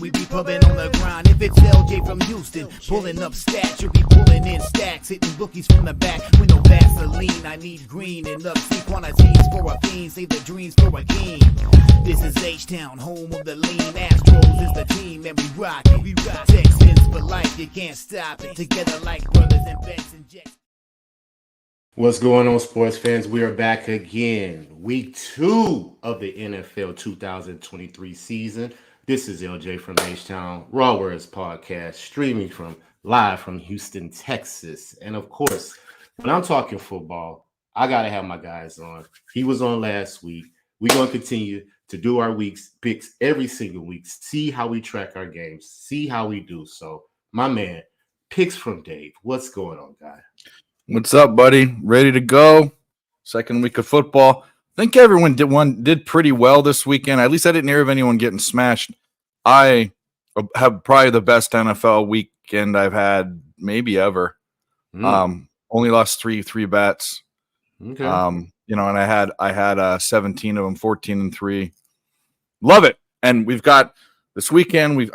we be pumping on the grind. If it's LJ from Houston, pulling up stats, you'll be pulling in stacks, hitting bookies from the back with no Vaseline. I need green and up C quantities for a fiend, save the dreams for a king. This is H-Town, home of the lean. Astros is the team, and we rock it. We rock Texans for life, you can't stop it. Together like brothers and bets and jets. What's going on, sports fans? We are back again. Week 2 of the NFL 2023 season. This is LJ from H-Town, RaWordz podcast, streaming live from Houston, Texas. And of course, when I'm talking football, I got to have my guys on. He was on last week. We're going to continue to do our week's picks every single week, see how we track our games, see how we do. So, my man, Picks from Dave. What's going on, guy? What's up, buddy? Ready to go? Second week of football. I think everyone did pretty well this weekend. At least I didn't hear of anyone getting smashed. I have probably the best NFL weekend I've had maybe ever. Only lost three bets. Okay. And I had 17 of them, 14-3. Love it. And we've got this weekend.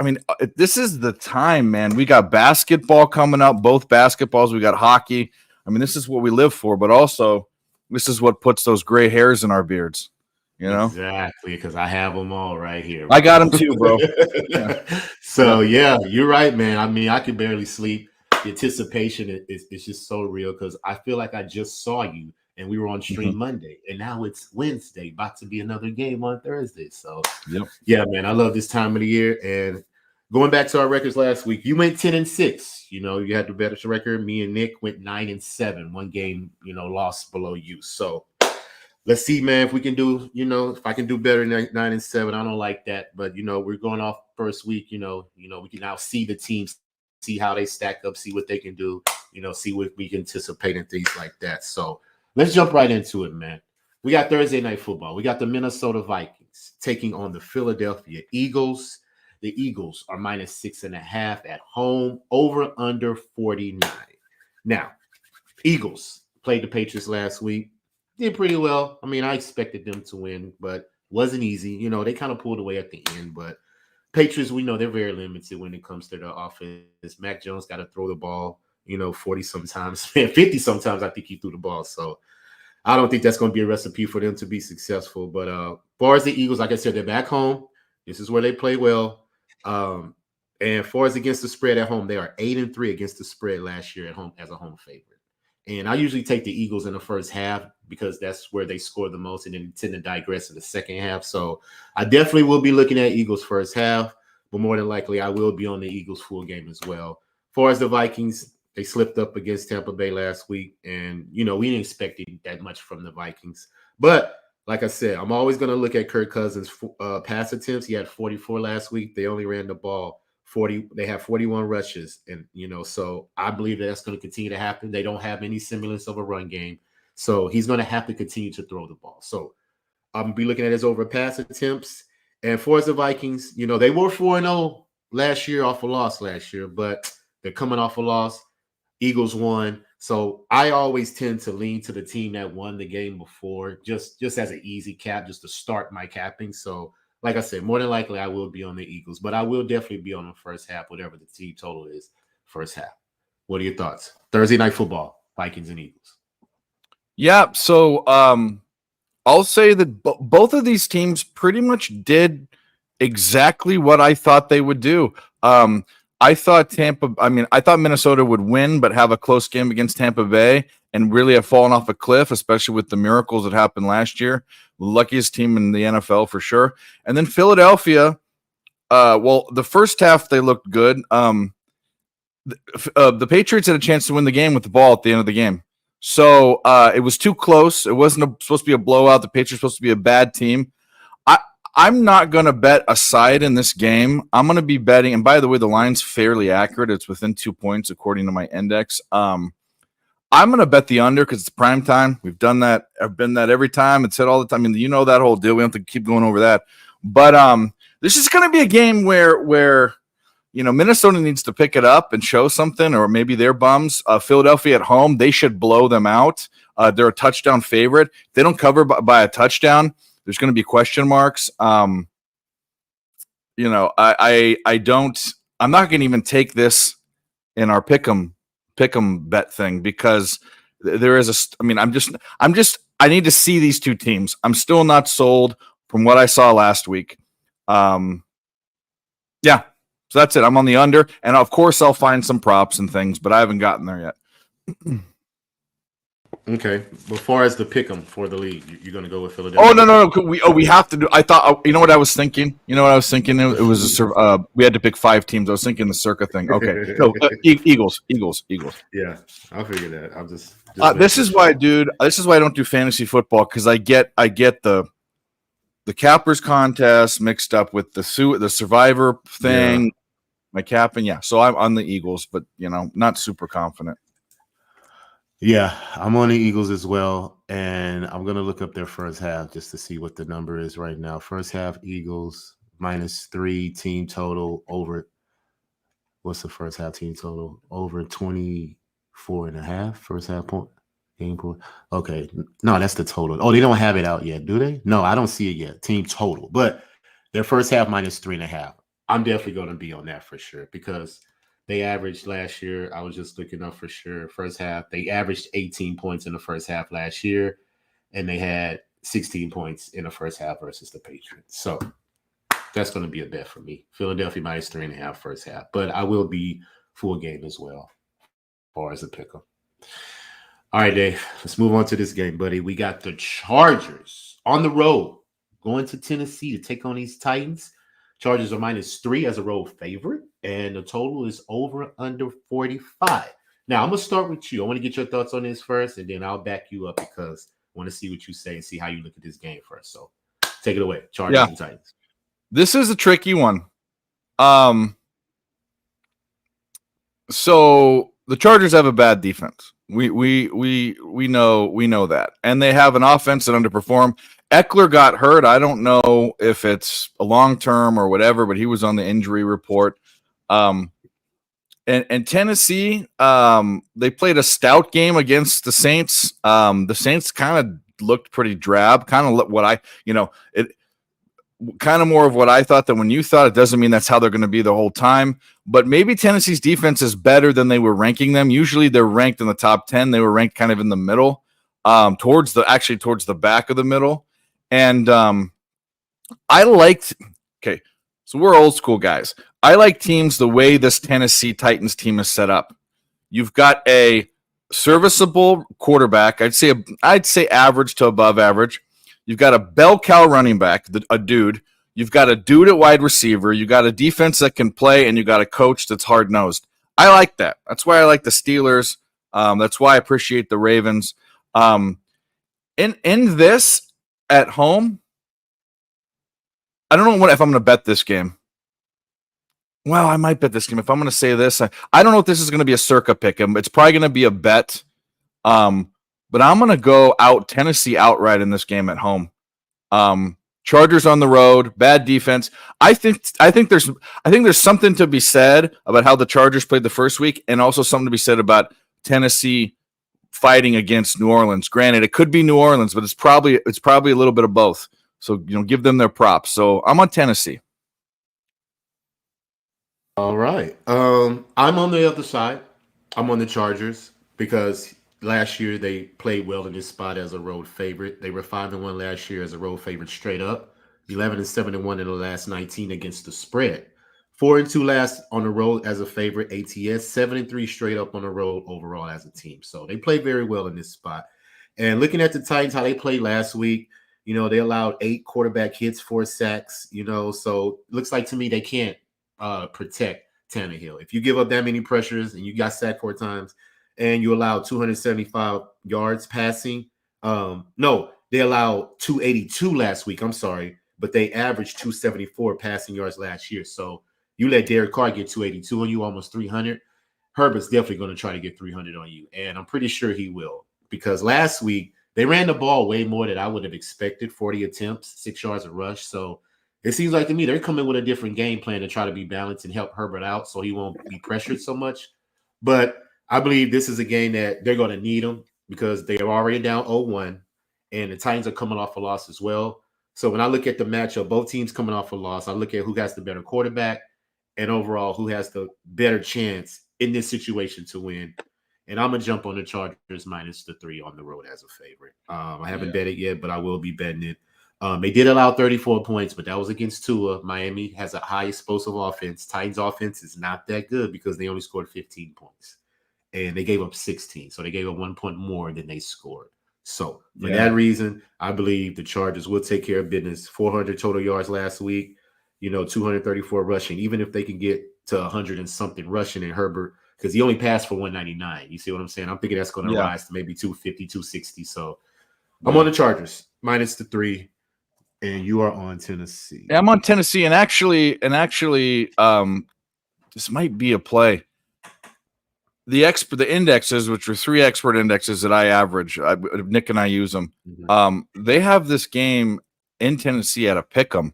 This is the time, man. We got basketball coming up, both basketballs. We got hockey. This is what we live for, but also this is what puts those gray hairs in our beards, you know? Exactly, because I have them all right here. I got them too, bro. So, yeah, you're right, man. I can barely sleep. The anticipation is just so real because I feel like I just saw you and we were on stream Monday, and now it's Wednesday, about to be another game on Thursday. So, yeah, man, I love this time of the year. And going back to our records last week, you went 10-6. You had the better record. Me and Nick went 9-7. One game, lost below you. So let's see, man, if we can do, if I can do better than 9-7. I don't like that, but we're going off first week. We can now see the teams, see how they stack up, see what they can do. See what we can anticipate and things like that. So let's jump right into it, man. We got Thursday night football. We got the Minnesota Vikings taking on the Philadelphia Eagles. The Eagles are -6.5 at home, over under 49. Now, Eagles played the Patriots last week. Did pretty well. I expected them to win, but wasn't easy. They kind of pulled away at the end, but Patriots, we know they're very limited when it comes to their offense. Mac Jones got to throw the ball, 40 sometimes, 50 sometimes. I think he threw the ball. So I don't think that's going to be a recipe for them to be successful. But as far as the Eagles, like I said, they're back home. This is where they play well. And as far as against the spread at home, they are 8-3 against the spread last year at home as a home favorite. And I usually take the Eagles in the first half because that's where they score the most and then tend to digress in the second half. So I definitely will be looking at Eagles first half, but more than likely I will be on the Eagles full game as well. As far as the Vikings, they slipped up against Tampa Bay last week. And, we didn't expect that much from the Vikings. But like I said, I'm always going to look at Kirk Cousins' pass attempts. He had 44 last week. They only ran the ball 40. They have 41 rushes. And, so I believe that's going to continue to happen. They don't have any semblance of a run game. So he's going to have to continue to throw the ball. So I'm going to be looking at his over pass attempts. And for the Vikings, they were 4-0 last year off a loss last year, but they're coming off a loss. Eagles won. So I always tend to lean to the team that won the game before, just as an easy cap, just to start my capping. So like I said, more than likely I will be on the Eagles, but I will definitely be on the first half, whatever the team total is, first half. What are your thoughts? Thursday night football, Vikings and Eagles. Yeah, so I'll say that both of these teams pretty much did exactly what I thought they would do. I thought Minnesota would win, but have a close game against Tampa Bay and really have fallen off a cliff, especially with the miracles that happened last year. The luckiest team in the NFL for sure. And then Philadelphia, the first half they looked good. The Patriots had a chance to win the game with the ball at the end of the game. So it was too close. It wasn't supposed to be a blowout. The Patriots were supposed to be a bad team. I'm not going to bet a side in this game. I'm going to be betting, and by the way, the line's fairly accurate. It's within 2 points according to my index. I'm going to bet the under because it's prime time. We've done that. I've been that every time. It's said all the time. That whole deal. We don't have to keep going over that. But this is going to be a game where Minnesota needs to pick it up and show something, or maybe they're bums. Philadelphia at home, they should blow them out. They're a touchdown favorite. If they don't cover by a touchdown, there's going to be question marks. you know, I'm not going to even take this in our pick'em bet thing because there is I need to see these two teams. I'm still not sold from what I saw last week. Yeah, so that's it. I'm on the under, and of course I'll find some props and things, but I haven't gotten there yet. Okay. As far as the pick'em for the league, you're going to go with Philadelphia? Oh no. We have to do. I thought. You know what I was thinking. It was we had to pick 5 teams. I was thinking the circa thing. Okay. No, Eagles. Yeah, I'll figure that. I'm just this is why, dude. This is why I don't do fantasy football because I get the cappers contest mixed up with the survivor thing. Yeah. My capping, yeah. So I'm on the Eagles, but not super confident. Yeah, I'm on the Eagles as well, and I'm going to look up their first half just to see what the number is right now. First half, Eagles -3 team total over. What's the first half team total? Over 24.5 first half game point. Okay, no, that's the total. Oh, they don't have it out yet, do they? No, I don't see it yet. Team total, but their first half -3.5. I'm definitely going to be on that for sure because they averaged last year. I was just looking up for sure. First half, they averaged 18 points in the first half last year, and they had 16 points in the first half versus the Patriots. So that's going to be a bet for me. Philadelphia -3.5 first half, but I will be full game as well, as far as a pick'em. All right, Dave. Let's move on to this game, buddy. We got the Chargers on the road going to Tennessee to take on these Titans. Chargers are -3 as a road favorite, and the total is over under 45. Now, I'm going to start with you. I want to get your thoughts on this first, and then I'll back you up because I want to see what you say and see how you look at this game first. So take it away, Chargers and Titans. This is a tricky one. So the Chargers have a bad defense. We know that, and they have an offense that underperformed. Eckler got hurt. I don't know if it's a long term or whatever, but he was on the injury report. And Tennessee, they played a stout game against the Saints. The Saints kind of looked pretty drab. Kind of what kind of more of what I thought than when you thought. It doesn't mean that's how they're going to be the whole time, but maybe Tennessee's defense is better than they were ranking them. Usually they're ranked in the top 10. They were ranked kind of in the middle, towards the back of the middle. And I liked, okay, so we're old school guys. I like teams the way this Tennessee Titans team is set up. You've got a serviceable quarterback. I'd say average to above average. You've got a bell cow running back, a dude. You've got a dude at wide receiver. You got a defense that can play, and you got a coach that's hard nosed. I like that. That's why I like the Steelers. That's why I appreciate the Ravens. In this at home, I don't know if I'm going to bet this game. Well, I might bet this game. If I'm going to say this, I don't know if this is going to be a circa pick. It's probably going to be a bet. But I'm going to go out Tennessee outright in this game at home. Chargers on the road, bad defense. I think there's something to be said about how the Chargers played the first week, and also something to be said about Tennessee fighting against New Orleans. Granted, it could be New Orleans, but it's probably a little bit of both. So give them their props. So I'm on Tennessee. All right. I'm on the other side. I'm on the Chargers because last year they played well in this spot as a road favorite. They were 5-1 last year as a road favorite straight up. 11-7-1 in the last 19 against the spread. 4-2 last on the road as a favorite ATS. 7-3 straight up on the road overall as a team. So they play very well in this spot. And looking at the Titans, how they played last week, they allowed 8 quarterback hits, 4 sacks. So it looks like to me they can't protect Tannehill. If you give up that many pressures and you got sacked 4 times, and you allowed 275 yards passing. No, they allowed 282 last week. I'm sorry, but they averaged 274 passing yards last year. So you let Derek Carr get 282 on you, almost 300. Herbert's definitely going to try to get 300 on you, and I'm pretty sure he will because last week they ran the ball way more than I would have expected. 40 attempts, 6 yards a rush. So it seems like to me they're coming with a different game plan to try to be balanced and help Herbert out so he won't be pressured so much. But I believe this is a game that they're going to need them because they are already down 0-1, and the Titans are coming off a loss as well. So when I look at the matchup, both teams coming off a loss, I look at who has the better quarterback and overall who has the better chance in this situation to win. And I'm gonna jump on the Chargers minus the 3 on the road as a favorite. I haven't bet it yet, but I will be betting it. They did allow 34 points, but that was against Tua. Miami has a high explosive offense. Titans offense is not that good because they only scored 15 points. And they gave up 16. So they gave up 1 point more than they scored. So for that reason, I believe the Chargers will take care of business. 400 total yards last week, 234 rushing. Even if they can get to 100 and something rushing in Herbert, because he only passed for 199. You see what I'm saying? I'm thinking that's going to rise to maybe 250, 260. So I'm on the Chargers minus the 3, and you are on Tennessee. Yeah, I'm on Tennessee, and actually, this might be a play. The indexes, which are 3 expert indexes that I average, Nick and I use them. They have this game in Tennessee at a pick'em.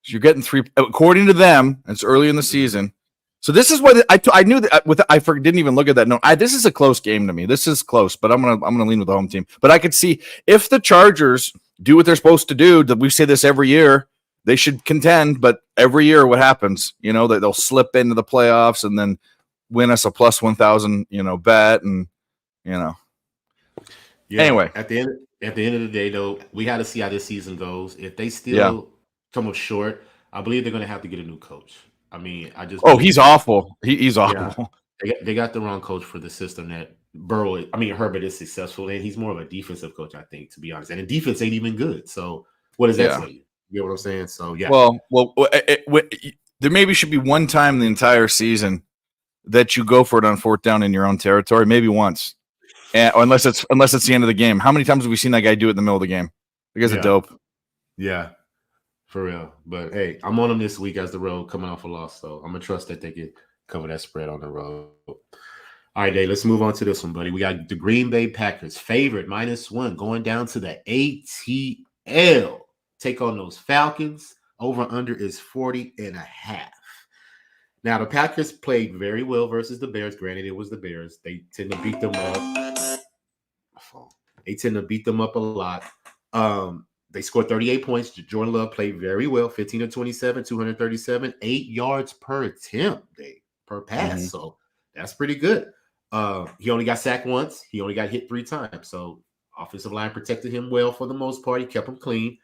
So you're getting 3, according to them. It's early in the season, so this is what I knew that. Didn't even look at that. No, this is a close game to me. This is close, but I'm gonna lean with the home team. But I could see if the Chargers do what they're supposed to do. That we say this every year. They should contend, but every year, what happens? That they'll slip into the playoffs and then win us a plus 1,000, bet, and Anyway, at the end of the day, though, we got to see how this season goes. If they still come up short, I believe they're going to have to get a new coach. I mean, he's awful. He's awful. Yeah, they got the wrong coach for the system that Herbert is successful in. He's more of a defensive coach, I think, to be honest. And the defense ain't even good. So what does that tell you? You know what I'm saying? So yeah. Well, there maybe should be one time in the entire season that you go for it on 4th down in your own territory, maybe once, unless it's the end of the game. How many times have we seen that guy do it in the middle of the game? The guy's a dope. Yeah, for real. But hey, I'm on them this week as the road coming off a loss, so I'm gonna trust that they can cover that spread on the road. All right, Dave, let's move on to this one, buddy. We got the Green Bay Packers favored -1 going down to the ATL. Take on those Falcons. Over under is 40.5. Now, the Packers played very well versus the Bears. Granted, it was the Bears. They tend to beat them up. A lot. They scored 38 points. Jordan Love played very well. 15 of 27, 237, 8 yards per attempt, per pass. So that's pretty good. He only got sacked once. He only got hit 3 times. So offensive line protected him well for the most part. He kept him clean.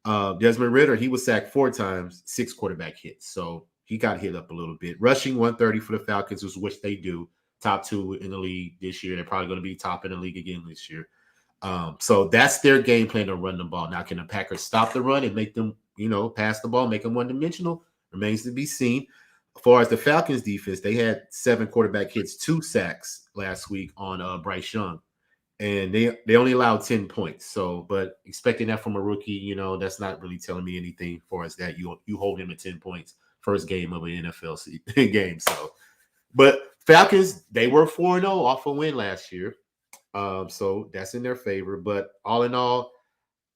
Desmond Ridder, he was sacked 4 times, 6 quarterback hits. So he got hit up a little bit. Rushing 130 for the Falcons, which they do. Top 2 in the league this year. They're probably going to be top in the league again this year. So that's their game plan to run the ball. Now, can the Packers stop the run and make them, pass the ball, make them one-dimensional? Remains to be seen. As far as the Falcons defense, they had 7 quarterback hits, 2 sacks last week on Bryce Young. And they only allowed 10 points. So, but expecting that from a rookie, that's not really telling me anything for us that you hold him at 10 points. First game of an NFL game. So, but Falcons, they were 4-0 off a win last year. So that's in their favor. But all in all,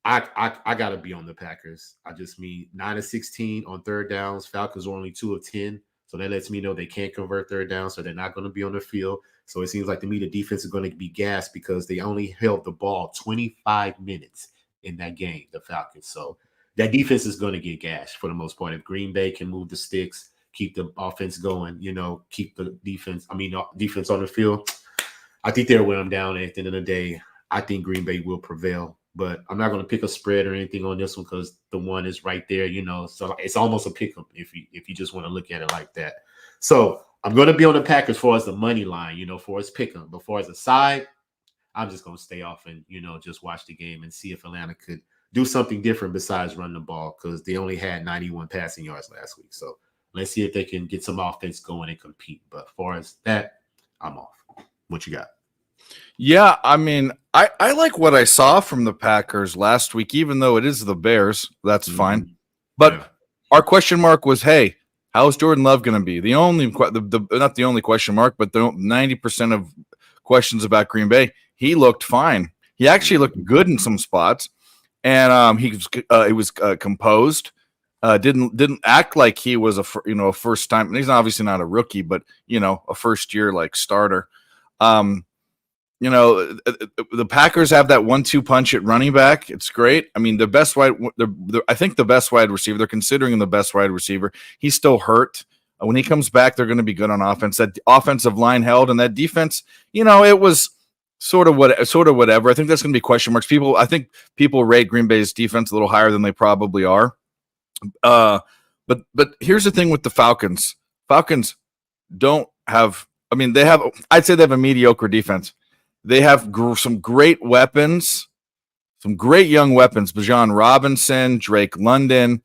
I got to be on the Packers. I just mean 9 of 16 on 3rd downs. Falcons are only 2 of 10. So that lets me know they can't convert 3rd down. So they're not going to be on the field. So it seems like to me the defense is going to be gassed because they only held the ball 25 minutes in that game, the Falcons. So that defense is going to get gashed for the most part. If Green Bay can move the sticks, keep the offense going, keep the defense on the field, I think they'll wear them down at the end of the day. I think Green Bay will prevail, but I'm not going to pick a spread or anything on this one because the one is right there, so it's almost a pick 'em if you just want to look at it like that. So I'm going to be on the Packers for as the money line, for as pick 'em. But for as a side, I'm just going to stay off and, just watch the game and see if Atlanta could do something different besides run the ball because they only had 91 passing yards last week. So let's see if they can get some offense going and compete. But as far as that, I'm off. What you got? Yeah, I mean, I like what I saw from the Packers last week, even though it is the Bears. That's fine. But our question mark was, hey, how's Jordan Love going to be? The only, not the only question mark, but the 90% of questions about Green Bay, he looked fine. He actually looked good in some spots. And he was composed. Didn't act like he was a first time. He's obviously not a rookie, but a first year like starter. the Packers have that 1-2 punch at running back. It's great. I mean, I think the best wide receiver. They're considering him the best wide receiver. He's still hurt. When he comes back, they're going to be good on offense. That offensive line held, and that defense, it was sort of whatever. I think that's going to be question marks. I think people rate Green Bay's defense a little higher than they probably are. But here's the thing with the Falcons. Falcons don't have. I mean, I'd say they have a mediocre defense. They have some great weapons, some great young weapons. Bijan Robinson, Drake London,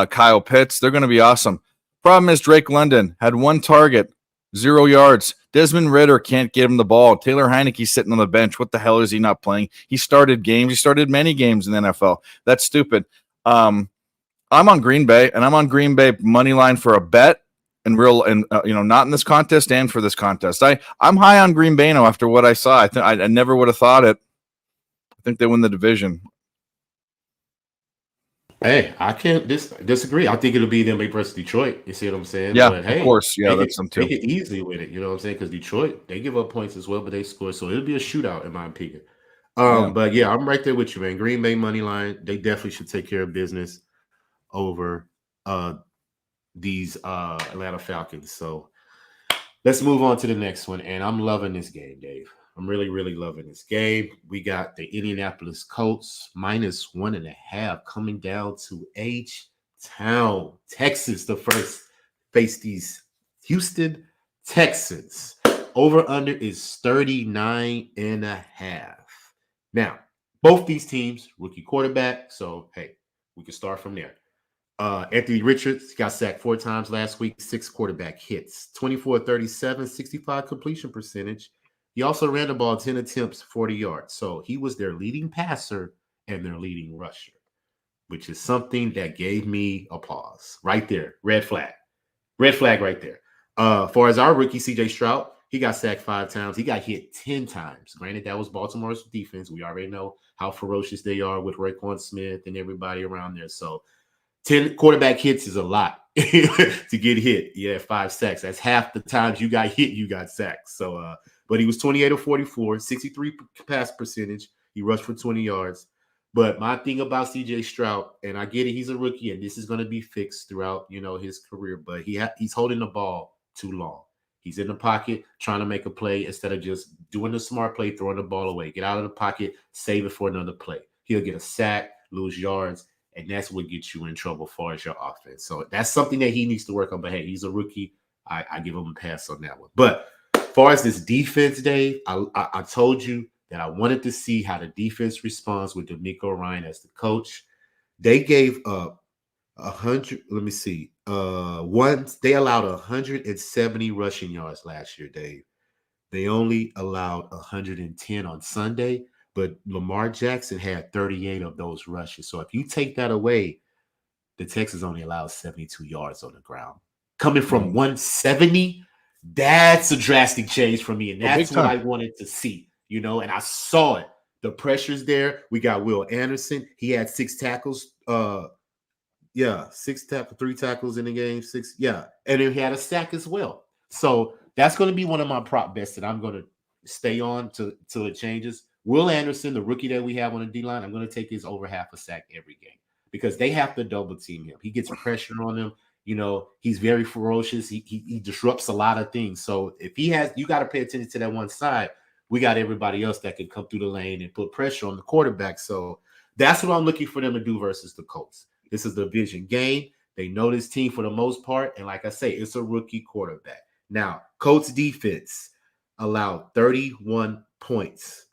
Kyle Pitts. They're going to be awesome. Problem is Drake London had 1 target, 0 yards. Desmond Ridder can't get him the ball. Taylor Heineke's sitting on the bench. What the hell is he not playing? He started games. He started many games in the NFL. That's stupid. I'm on Green Bay, and I'm on Green Bay money line for a bet. Not in this contest and for this contest. I'm high on Green Bay now after what I saw. I never would have thought it. I think they win the division. Hey, I can't disagree. I think it'll be them versus Detroit. You see what I'm saying? Yeah, but, hey, of course. Yeah, that's them too. Make it easy with it. You know what I'm saying? Because Detroit, they give up points as well, but they score. So it'll be a shootout, in my opinion. But yeah, I'm right there with you, man. Green Bay money line. They definitely should take care of business over these Atlanta Falcons. So let's move on to the next one. And I'm loving this game, Dave. I'm really, really loving this game. We got the Indianapolis Colts -1.5 coming down to H-Town, Texas. The first face these Houston Texans. Over under is 39.5. Now, both these teams, rookie quarterback. So, hey, we can start from there. Anthony Richards got sacked 4 times last week, 6 quarterback hits, 24-37, 65 completion percentage. He also ran the ball 10 attempts, 40 yards. So he was their leading passer and their leading rusher, which is something that gave me a pause right there. Red flag right there. Far as our rookie, CJ Stroud, he got sacked 5 times. He got hit 10 times. Granted, that was Baltimore's defense. We already know how ferocious they are with Raekwon Smith and everybody around there. So 10 quarterback hits is a lot to get hit. Yeah, 5 sacks. That's half the times you got hit, you got sacked. So, but he was 28 of 44, 63 pass percentage. He rushed for 20 yards. But my thing about CJ Stroud, and I get it, he's a rookie, and this is going to be fixed throughout, his career. But he's holding the ball too long. He's in the pocket trying to make a play instead of just doing the smart play, throwing the ball away. Get out of the pocket, save it for another play. He'll get a sack, lose yards, and that's what gets you in trouble as far as your offense. So that's something that he needs to work on. But, hey, he's a rookie. I give him a pass on that one. But as far as this defense, Dave, I told you that I wanted to see how the defense responds with D'Amico Ryan as the coach. They gave up 100. Let me see. They allowed 170 rushing yards last year, Dave. They only allowed 110 on Sunday, but Lamar Jackson had 38 of those rushes. So if you take that away, the Texans only allowed 72 yards on the ground. Coming from 170, that's a drastic change for me, and that's what I wanted to see, and I saw it. The pressure's there. We got Will Anderson. He had 6 tackles. 3 tackles in the game. 6, and then he had a sack as well. So that's going to be one of my prop bets that I'm going to stay on till it changes. Will Anderson, the rookie that we have on the D-line, I'm going to take his over half a sack every game because they have to double team him. He gets pressure on him. He's very ferocious. He disrupts a lot of things. So if he has, you got to pay attention to that one side. We got everybody else that can come through the lane and put pressure on the quarterback. So that's what I'm looking for them to do versus the Colts. This is the division game. They know this team for the most part. And like I say, it's a rookie quarterback. Now, Colts defense allowed 31 points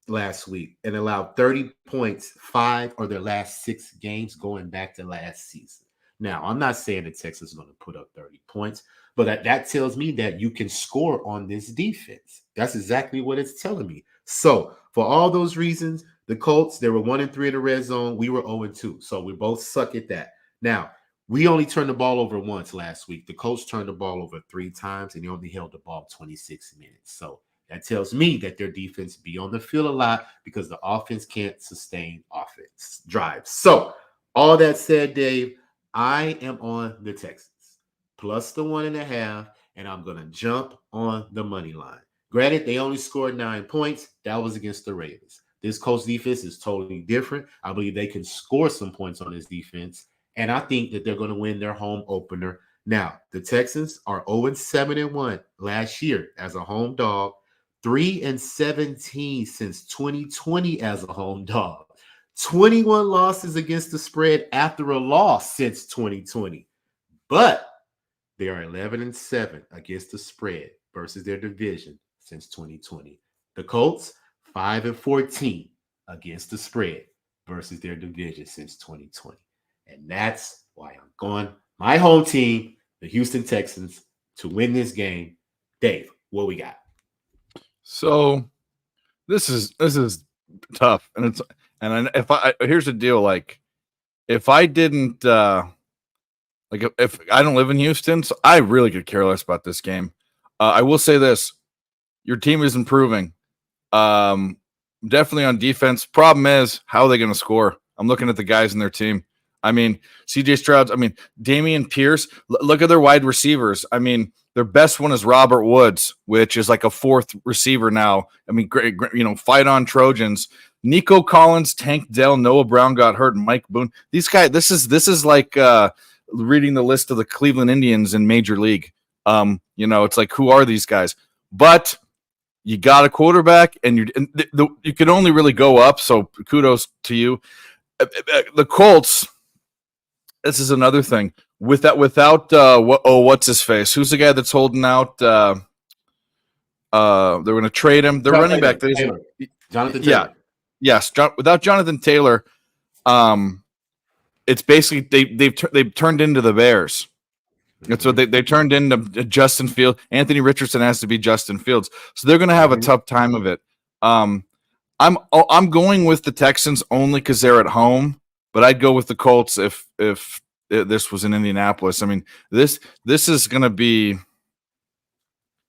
last week and allowed 30 points 5 or their last 6 games going back to last season. Now, I'm not saying that Texas is going to put up 30 points, but that tells me that you can score on this defense. That's exactly what it's telling me. So for all those reasons, the Colts, they were 1-3 in the red zone. We were 0-2. So we both suck at that. Now, we only turned the ball over once last week. The Colts turned the ball over 3 times, and they only held the ball 26 minutes. So that tells me that their defense be on the field a lot because the offense can't sustain offense drives. So all that said, Dave, I am on the Texans plus the 1.5, and I'm going to jump on the money line. Granted, they only scored 9 points. That was against the Ravens. This Colts defense is totally different. I believe they can score some points on this defense, and I think that they're going to win their home opener. Now, the Texans are 0-7-1 last year as a home dog, 3-17 since 2020 as a home dog, 21 losses against the spread after a loss since 2020. But they are 11-7 against the spread versus their division since 2020. The Colts, 5-14 against the spread versus their division since 2020. And that's why I'm going my home team, the Houston Texans, to win this game. Dave, what we got? So this is tough, and here's the deal. Like, if I didn't if I don't live in Houston, so I really could care less about this game. I will say this: your team is improving. Definitely on defense. Problem is, how are they going to score? I'm looking at the guys in their team. I mean, CJ Stroud, Damian Pierce. Look at their wide receivers. I mean, their best one is Robert Woods, which is like a fourth receiver now. I mean, great, fight on Trojans. Nico Collins, Tank Dell, Noah Brown got hurt, and Mike Boone. These guys, this is like reading the list of the Cleveland Indians in Major League. It's like, who are these guys? But you got a quarterback, and you can only really go up. So kudos to you. The Colts. This is another thing. Without what's his face? Who's the guy that's holding out? They're going to trade him. They're running back. Jonathan Taylor. Yeah. Yes. Without Jonathan Taylor, it's basically they've turned into the Bears. That's what they turned into Justin Fields. Anthony Richardson has to be Justin Fields, so they're going to have a tough time of it. I'm going with the Texans only because they're at home, but I'd go with the Colts if this was in Indianapolis. I mean, this is going to be,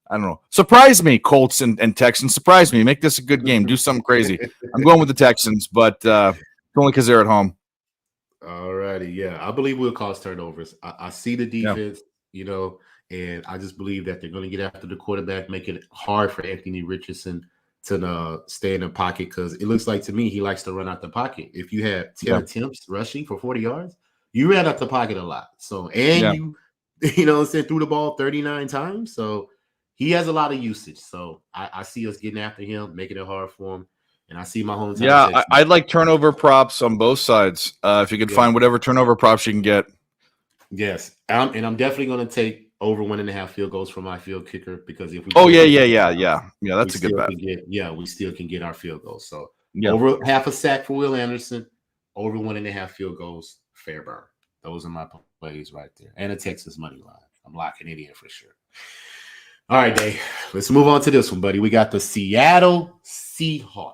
I don't know. Surprise me, Colts and Texans. Surprise me. Make this a good game. Do something crazy. I'm going with the Texans, but only because they're at home. All righty. Yeah, I believe we'll cause turnovers. I see the defense, and I just believe that they're going to get after the quarterback, make it hard for Anthony Richardson to stay in the pocket, because it looks like to me he likes to run out the pocket. If you have 10 attempts rushing for 40 yards, you ran out the pocket a lot. So, and you threw the ball 39 times. So he has a lot of usage. So I see us getting after him, making it hard for him. And I see my hometown. Yeah, I'd like turnover props on both sides. If you could find whatever turnover props you can get. Yes. And I'm definitely going to take over 1.5 field goals for my field kicker, because if we that's a good bet. We still can get our field goals. So over half a sack for Will Anderson, over 1.5 field goals, fair burn. Those are my plays right there, and a Texas money line. I'm locking it in for sure. All right, Dave. Let's move on to this one, buddy. We got the Seattle Seahawks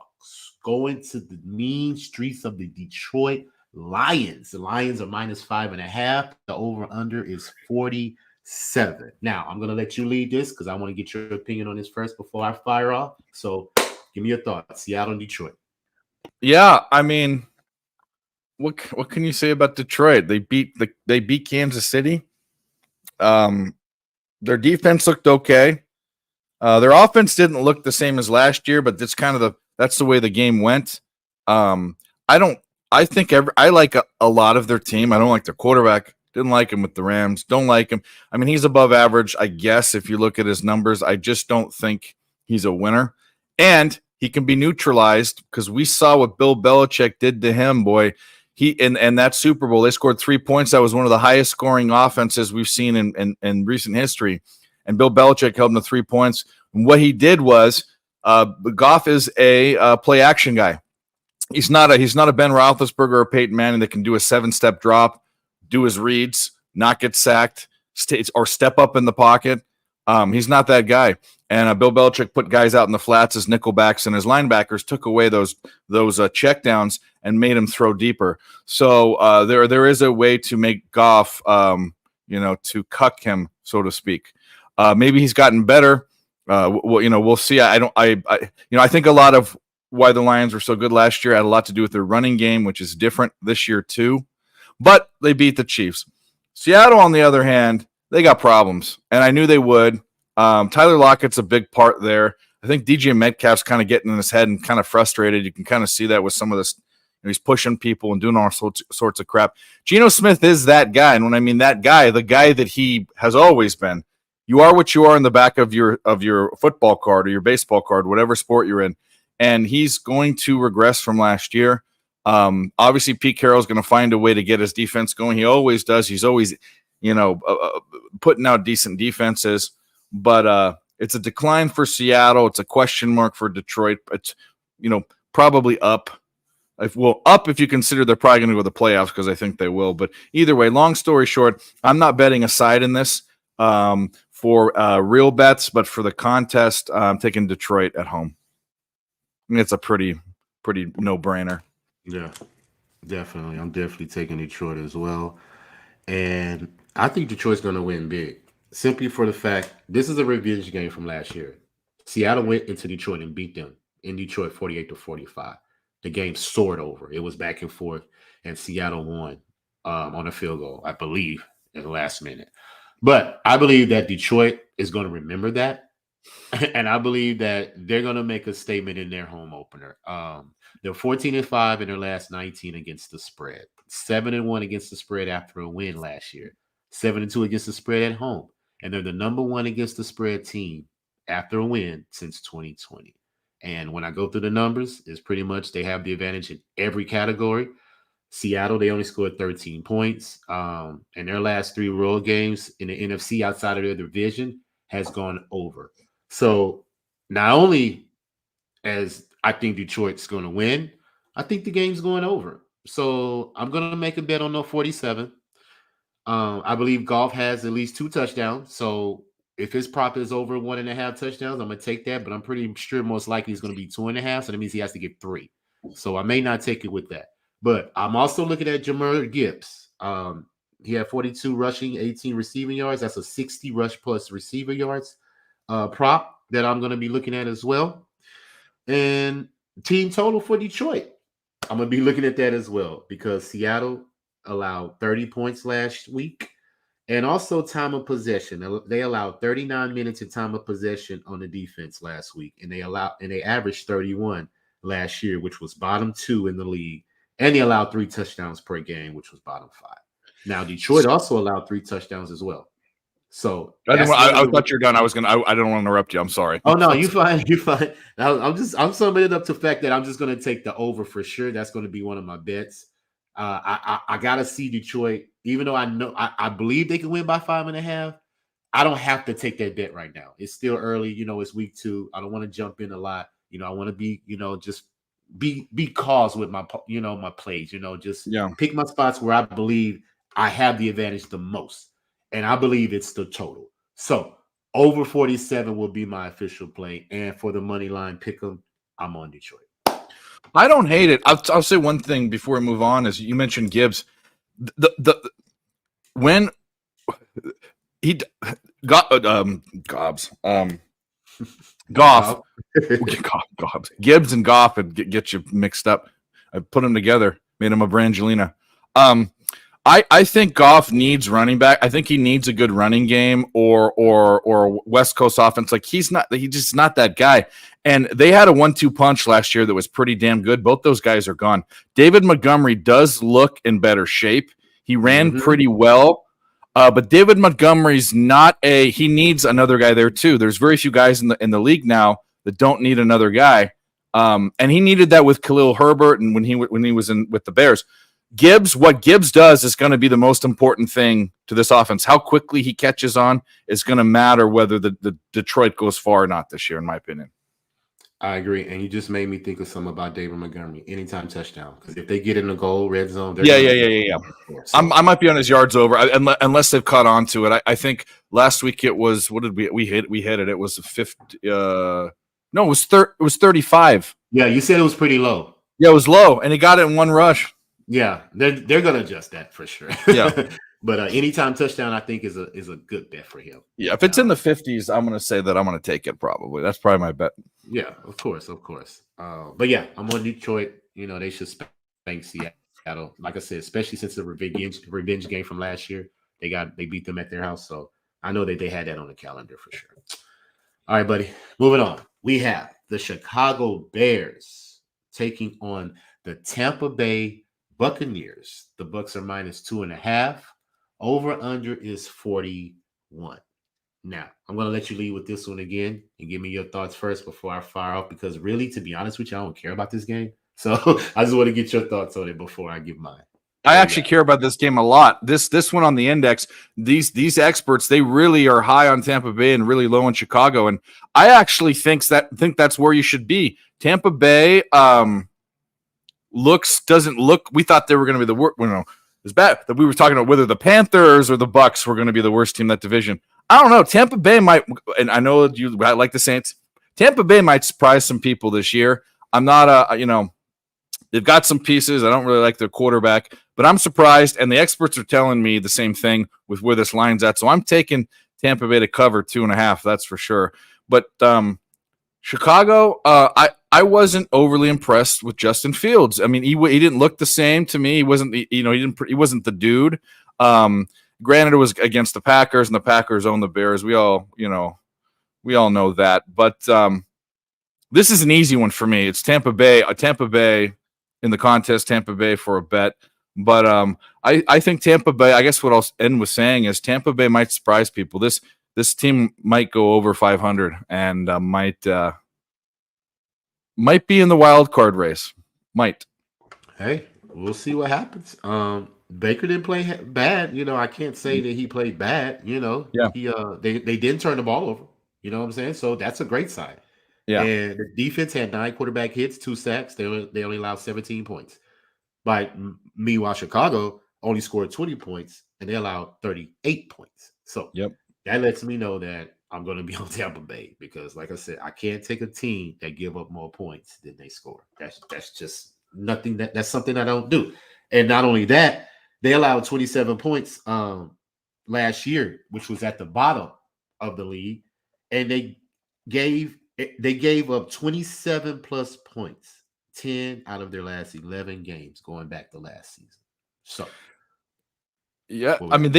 going to the mean streets of the Detroit Lions. The Lions are -5.5. The over/under is 47. Now, I'm going to let you lead this because I want to get your opinion on this first before I fire off. So give me your thoughts. Seattle and Detroit. Yeah, I mean, what can you say about Detroit? They beat Kansas City. Their defense looked okay. Their offense didn't look the same as last year, but that's the way the game went. I like a lot of their team. I don't like their quarterback. Didn't like him with the Rams. Don't like him. I mean, he's above average, I guess, if you look at his numbers. I just don't think he's a winner. And he can be neutralized because we saw what Bill Belichick did to him, boy. In that Super Bowl, they scored 3 points. That was one of the highest scoring offenses we've seen in recent history. And Bill Belichick held him to 3 points. And what he did was, Goff is a play action guy. He's not a Ben Roethlisberger or Peyton Manning that can do a 7-step drop, do his reads, not get sacked, or step up in the pocket. He's not that guy. And Bill Belichick put guys out in the flats as nickelbacks, and his linebackers took away those checkdowns and made him throw deeper. So there is a way to make Goff, to cuck him, so to speak. Maybe he's gotten better. We'll see. I think a lot of why the Lions were so good last year had a lot to do with their running game, which is different this year too. But they beat the Chiefs. Seattle, on the other hand, they got problems, and I knew they would. Tyler Lockett's a big part there. I think DJ Metcalf's kind of getting in his head and kind of frustrated. You can kind of see that with some of this. He's pushing people and doing all sorts of crap. Geno Smith is that guy. And when I mean that guy, the guy that he has always been, you are what you are in the back of your football card or your baseball card, whatever sport you're in. And he's going to regress from last year. Obviously, Pete Carroll's going to find a way to get his defense going. He always does. He's always, putting out decent defenses. But it's a decline for Seattle. It's a question mark for Detroit. It's, probably up. Up if you consider they're probably going to go to the playoffs, because I think they will. But either way, long story short, I'm not betting a side in this for real bets, but for the contest, I'm taking Detroit at home. I mean, it's a pretty no-brainer. Yeah, definitely. I'm definitely taking Detroit as well. And I think Detroit's going to win big, simply for the fact this is a revenge game from last year. Seattle went into Detroit and beat them in Detroit 48-45. The game soared over. It was back and forth, and Seattle won on a field goal, I believe, in the last minute. But I believe that Detroit is going to remember that, and I believe that they're going to make a statement in their home opener. They're 14-5 in their last 19 against the spread, 7-1 against the spread after a win last year, 7-2 against the spread at home, and they're the number one against the spread team after a win since 2020. And when I go through the numbers, it's pretty much they have the advantage in every category. Seattle, they only scored 13 points. And their last 3 road games in the NFC outside of their division has gone over. So not only as I think Detroit's going to win, I think the game's going over. So I'm going to make a bet on no 47. I believe Goff has at least 2 touchdowns. So if his prop is over 1.5 touchdowns, I'm going to take that. But I'm pretty sure most likely it's going to be 2.5. So that means he has to get 3. So I may not take it with that. But I'm also looking at Jahmyr Gibbs. He had 42 rushing, 18 receiving yards. That's a 60 rush plus receiver yards prop that I'm going to be looking at as well. And team total for Detroit, I'm going to be looking at that as well, because Seattle allowed 30 points last week. And also time of possession. They allowed 39 minutes of time of possession on the defense last week. And they averaged 31 last year, which was bottom 2 in the league. And they allowed 3 touchdowns per game, which was bottom 5. Now, Detroit also allowed 3 touchdowns as well. So I thought you're done. I don't want to interrupt you. I'm sorry. Oh no, you fine. You fine. I'm summing it up to the fact that I'm just going to take the over for sure. That's going to be one of my bets. I gotta see Detroit, even though I believe they can win by 5.5. I don't have to take that bet right now. It's still early. It's week 2. I don't want to jump in a lot. I want to be, just be caused with my, my plays. Just pick my spots where I believe I have the advantage the most, and I believe it's the total. So over 47 will be my official play, and for the money line pick 'em, I'm on Detroit. I don't hate it. I'll say one thing before we move on. Is you mentioned Gibbs, when he got Goff, Gibbs and Goff and get you mixed up. I put them together, made him a Brangelina. I think Goff needs running back. I think he needs a good running game or West Coast offense. Like he's just not that guy. And they had a 1-2 punch last year that was pretty damn good. Both those guys are gone. David Montgomery does look in better shape. He ran pretty well. But David Montgomery's he needs another guy there too. There's very few guys in the league now that don't need another guy. And he needed that with Khalil Herbert and when he was in with the Bears. What Gibbs does is going to be the most important thing to this offense. How quickly he catches on is going to matter whether the Detroit goes far or not this year, in my opinion. I agree, and you just made me think of something about David Montgomery. Anytime touchdown, because if they get in the goal red zone, yeah. So. I might be on his yards over unless they've caught on to it. I think last week it was what did we hit? We hit it. It was 50. No, it was 35. Yeah, you said it was pretty low. Yeah, it was low, and he got it in one rush. Yeah, they're gonna adjust that for sure. Yeah. But anytime touchdown, I think is a good bet for him. Yeah, if it's in the 50s, I'm going to say that I'm going to take it probably. That's probably my bet. Yeah, of course. But yeah, I'm on Detroit. They should spank Seattle. Like I said, especially since the revenge game from last year, they beat them at their house. So I know that they had that on the calendar for sure. All right, buddy. Moving on. We have the Chicago Bears taking on the Tampa Bay Buccaneers. The Bucks are -2.5. Over under is 41. Now, I'm going to let you lead with this one again and give me your thoughts first before I fire off, because really, to be honest with you, I don't care about this game. So I just want to get your thoughts on it before I give mine. I actually care about this game a lot. This one on the index, these experts, they really are high on Tampa Bay and really low on Chicago. And I actually think that's where you should be. Tampa Bay doesn't look. We thought they were going to be the worst. It was bad that we were talking about whether the Panthers or the Bucks were going to be the worst team in that division. I don't know. Tampa Bay might, and I know I like the Saints. Tampa Bay might surprise some people this year. I'm not they've got some pieces. I don't really like their quarterback, but I'm surprised. And the experts are telling me the same thing with where this line's at. So I'm taking Tampa Bay to cover 2.5. That's for sure. But Chicago, I wasn't overly impressed with Justin Fields. I mean, he didn't look the same to me. He wasn't he wasn't the dude. Granted, it was against the Packers, and the Packers own the Bears. We all know that. But this is an easy one for me. It's Tampa Bay. Tampa Bay in the contest. Tampa Bay for a bet. But I think Tampa Bay. I guess what I'll end with saying is Tampa Bay might surprise people. This team might go over 500 and might be in the wild card race. Might. Hey, we'll see what happens. Baker didn't play bad. I can't say that he played bad. Yeah. They didn't turn the ball over. You know what I'm saying? So that's a great sign. Yeah. And the defense had 9 quarterback hits, 2 sacks. They only allowed 17 points. But meanwhile, Chicago only scored 20 points and they allowed 38 points. So that lets me know that I'm going to be on Tampa Bay because, like I said, I can't take a team that give up more points than they score. That's just nothing. That's something I don't do. And not only that, they allowed 27 points last year, which was at the bottom of the league, and they gave up 27 plus points, 10 out of their last 11 games going back to last season. So, yeah, I mean,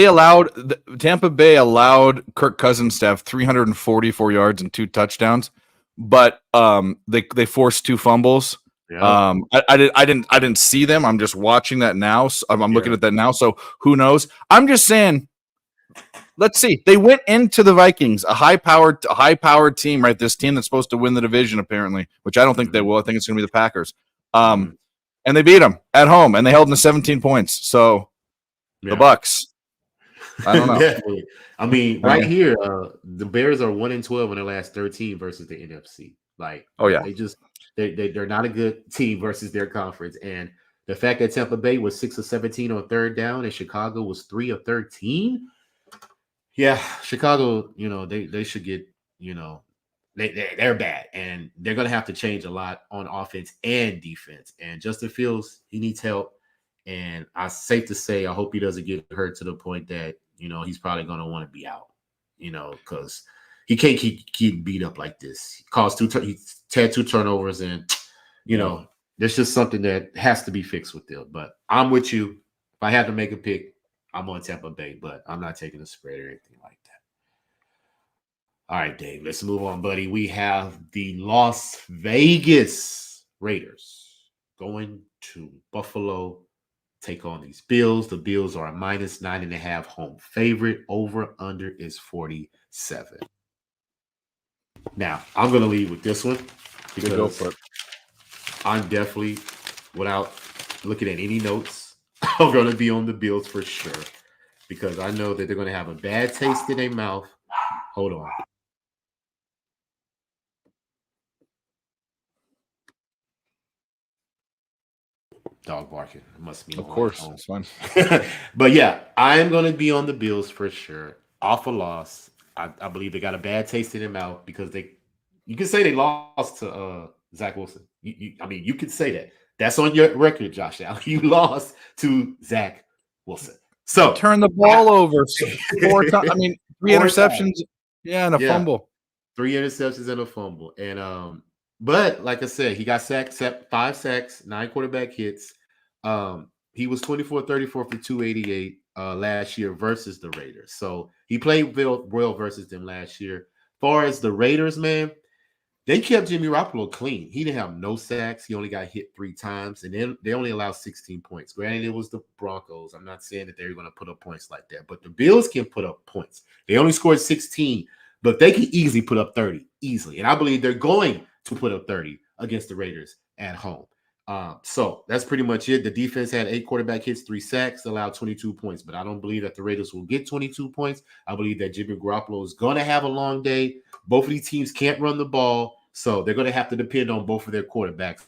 Tampa Bay allowed Kirk Cousins to have 344 yards and 2 touchdowns, but they forced 2 fumbles. Yeah. I didn't see them. I'm just watching that now. So I'm looking at that now. So who knows? I'm just saying. Let's see. They went into the Vikings, a high-powered team, right? This team that's supposed to win the division, apparently, which I don't think they will. I think it's going to be the Packers. And they beat them at home, and they held them to 17 points. So the Bucks. I don't know. Definitely. I mean, right here, the Bears are 1-12 in their last 13 versus the NFC. Like, they're not a good team versus their conference. And the fact that Tampa Bay was 6 of 17 on third down and Chicago was 3 of 13. Yeah, Chicago, they should get, they're bad. And they're going to have to change a lot on offense and defense. And Justin Fields, he needs help. And it's safe to say, I hope he doesn't get hurt to the point that, he's probably going to want to be out, because he can't keep beat up like this. He had 2 turnovers, and there's just something that has to be fixed with them. But I'm with you. If I had to make a pick, I'm on Tampa Bay, but I'm not taking a spread or anything like that. All right, Dave, let's move on, buddy. We have the Las Vegas Raiders going to Buffalo, take on these Bills. The Bills are a -9.5 home favorite. Over under is 47. Now, I'm going to lead with this one because go for it. I'm definitely, without looking at any notes, I'm going to be on the Bills for sure because I know that they're going to have a bad taste in their mouth. Hold on. Dog barking. It must be. Of course. It's fine. But yeah, I'm going to be on the Bills for sure. Off a loss. I believe they got a bad taste in their mouth because you can say they lost to Zach Wilson. You could say that. That's on your record, Josh Allen. You lost to Zach Wilson. So turn the ball over 4 times. I mean, 3 interceptions. And a fumble. 3 interceptions and a fumble. And but like I said, he got sacked, 5 sacks, 9 quarterback hits. He was 24-34 for 288 last year versus the Raiders. So he played well versus them last year. far as the Raiders, man, they kept Jimmy Garoppolo clean. He didn't have no sacks. He only got hit 3 times, and then they only allowed 16 points. Granted, it was the Broncos. I'm not saying that they're going to put up points like that, but the Bills can put up points. They only scored 16, but they can easily put up 30, easily. And I believe they're going to put up 30 against the Raiders at home. So that's pretty much it. The defense had 8 quarterback hits, 3 sacks, allowed 22 points. But I don't believe that the Raiders will get 22 points. I believe that Jimmy Garoppolo is going to have a long day. Both of these teams can't run the ball, so they're going to have to depend on both of their quarterbacks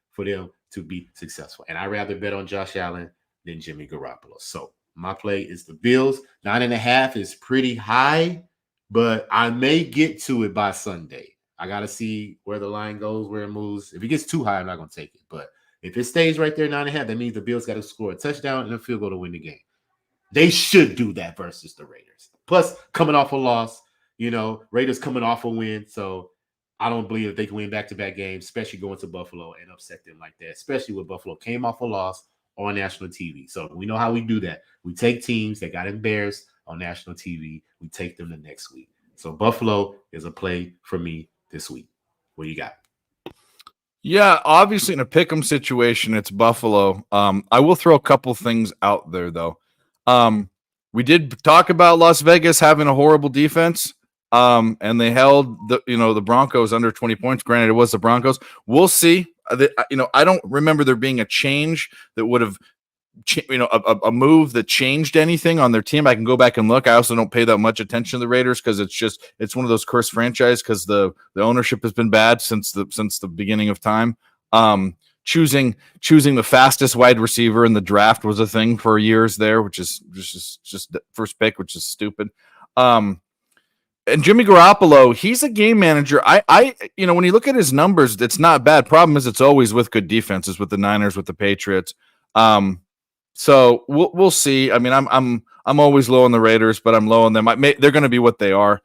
for them to be successful. And I'd rather bet on Josh Allen than Jimmy Garoppolo. So my play is the Bills. 9.5 is pretty high, but I may get to it by Sunday. I got to see where the line goes, where it moves. If it gets too high, I'm not going to take it. But if it stays right there, 9.5, that means the Bills got to score a touchdown and a field goal to win the game. They should do that versus the Raiders. Plus, coming off a loss, Raiders coming off a win. So I don't believe that they can win back-to-back games, especially going to Buffalo and upset them like that, especially when Buffalo came off a loss on national TV. So we know how we do that. We take teams that got embarrassed on national TV. We take them the next week. So Buffalo is a play for me this week. What do you got? Yeah, obviously in a pick'em situation, it's Buffalo. I will throw a couple things out there though. We did talk about Las Vegas having a horrible defense, and they held the Broncos under 20 points. Granted, it was the Broncos. We'll see. I don't remember there being a change that would have a move that changed anything on their team. I can go back and look. I also don't pay that much attention to the Raiders because it's one of those cursed franchise because the ownership has been bad since the beginning of time. Choosing the fastest wide receiver in the draft was a thing for years there, which is just the first pick, which is stupid. And Jimmy Garoppolo, he's a game manager. I when you look at his numbers, it's not bad. Problem is, it's always with good defenses, with the Niners, with the Patriots. So we'll see. I mean, I'm always low on the Raiders, but I'm low on them. They're going to be what they are.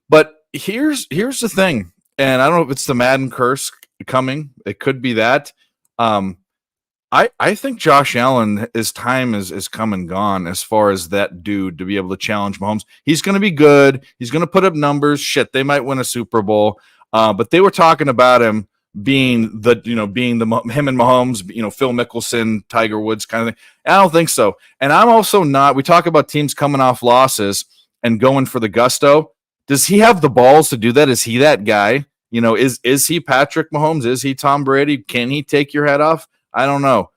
But here's the thing, and I don't know if it's the Madden curse coming. It could be that. I think Josh Allen, his time is come and gone as far as that dude to be able to challenge Mahomes. He's going to be good. He's going to put up numbers. Shit, they might win a Super Bowl. But they were talking about him being him and Mahomes, Phil Mickelson, Tiger Woods kind of thing. I don't think so. And I'm also not. We talk about teams coming off losses and going for the gusto. Does he have the balls to do that? Is he that guy? Is he Patrick Mahomes? Is he Tom Brady? Can he take your head off? I don't know.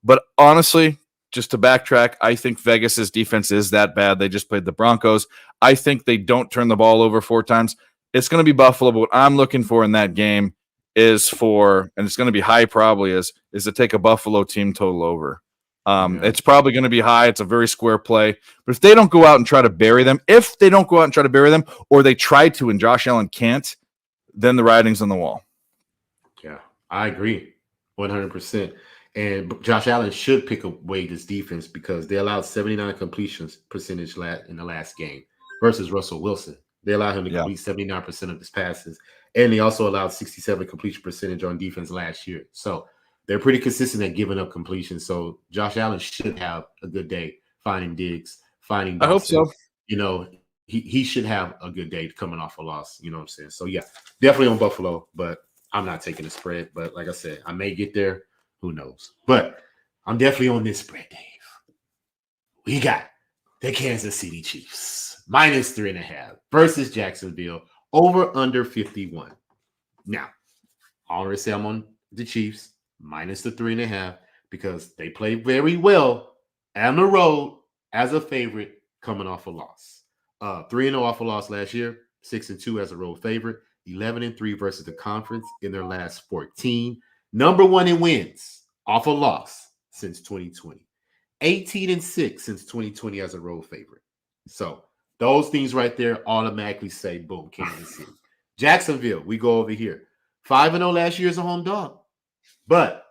But honestly, just to backtrack, I think Vegas's defense is that bad. They just played the Broncos. I think they don't turn the ball over 4 times. It's going to be Buffalo, but what I'm looking for in that game and it's going to be high probably, is to take a Buffalo team total over. It's probably going to be high. It's a very square play. But if they don't go out and try to bury them, or they try to and Josh Allen can't, then the writing's on the wall. Yeah, I agree 100%. And Josh Allen should pick away this defense because they allowed 79 completions percentage in the last game versus Russell Wilson. They allowed him to complete 79% of his passes. And they also allowed 67 completion percentage on defense last year. So they're pretty consistent at giving up completion. So Josh Allen should have a good day finding Diggs, finding Dawson. I hope so. He should have a good day coming off a loss. You know what I'm saying? So, yeah, definitely on Buffalo, but I'm not taking the spread. But like I said, I may get there. Who knows? But I'm definitely on this spread, Dave. We got the Kansas City Chiefs -3.5 versus Jacksonville over under 51. Now, I already say I'm on the Chiefs -3.5 because they play very well on the road as a favorite coming off a loss. 3-0 off a loss last year, 6-2 as a road favorite, 11-3 versus the conference in their last 14. Number 1 in wins off a loss since 2020. 18-6 since 2020 as a road favorite. So those things right there automatically say, boom, Kansas City. Jacksonville, we go over here. 5-0 last year as a home dog, but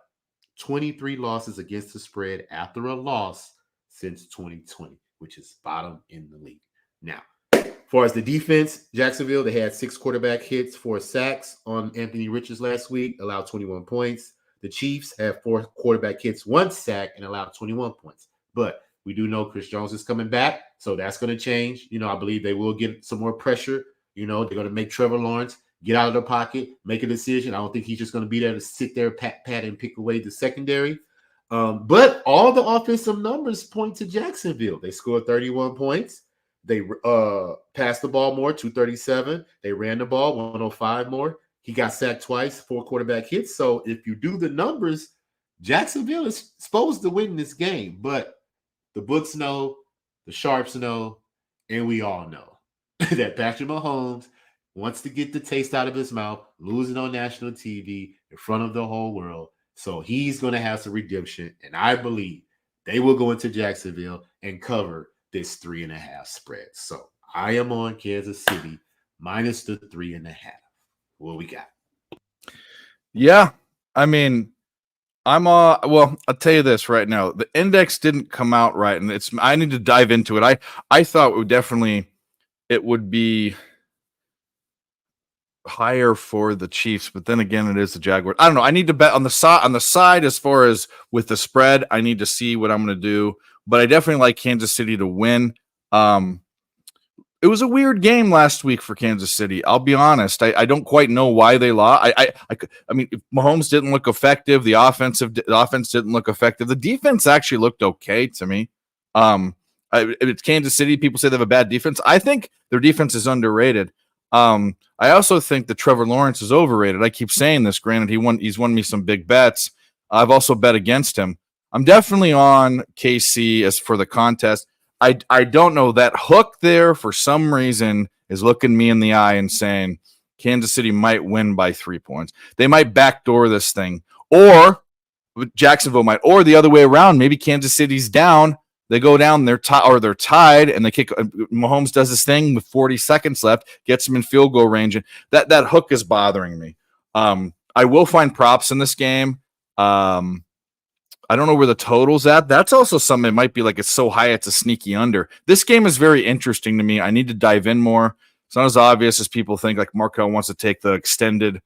23 losses against the spread after a loss since 2020, which is bottom in the league. Now, as far as the defense, Jacksonville, they had 6 quarterback hits, 4 sacks on Anthony Richards last week, allowed 21 points. The Chiefs had 4 quarterback hits, 1 sack, and allowed 21 points. But we do know Chris Jones is coming back, so that's going to change. I believe they will get some more pressure, You know, they're going to make Trevor Lawrence get out of the pocket, make a decision. I don't think he's just going to be there to sit there, pat, and pick away the secondary. But all the offensive numbers point to Jacksonville. They scored 31 points. They passed the ball more, 237. They ran the ball, 105 more. He got sacked twice, 4 quarterback hits. So if you do the numbers, Jacksonville is supposed to win this game. But the books know, the sharps know, and we all know that Patrick Mahomes wants to get the taste out of his mouth, losing on national TV in front of the whole world. So he's going to have some redemption. And I believe they will go into Jacksonville and cover this 3.5 spread. So I am on Kansas City minus the 3.5. What we got? Yeah. I mean, well, I'll tell you this right now. The index didn't come out right, and I need to dive into it. I thought it would be higher for the Chiefs, but then again, it is the Jaguars. I don't know. I need to bet on the side as far as with the spread. I need to see what I'm going to do, but I definitely like Kansas City to win. It was a weird game last week for Kansas City. I'll be honest. I don't quite know why they lost. I mean, Mahomes didn't look effective. The offense didn't look effective. The defense actually looked okay to me. It's Kansas City. People say they have a bad defense. I think their defense is underrated. I also think that Trevor Lawrence is overrated. I keep saying this. Granted, he's won me some big bets. I've also bet against him. I'm definitely on KC as for the contest. I don't know. That hook there, for some reason, is looking me in the eye and saying Kansas City might win by 3 points. They might backdoor this thing. Or Jacksonville might. Or the other way around. Maybe Kansas City's down. They go down, they're tied, and they kick. Mahomes does this thing with 40 seconds left, gets them in field goal range. And that hook is bothering me. I will find props in this game. I don't know where the total's at. That's also something. It might be like it's so high it's a sneaky under. This game is very interesting to me. I need to dive in more. It's not as obvious as people think. Like Marco wants to take the extended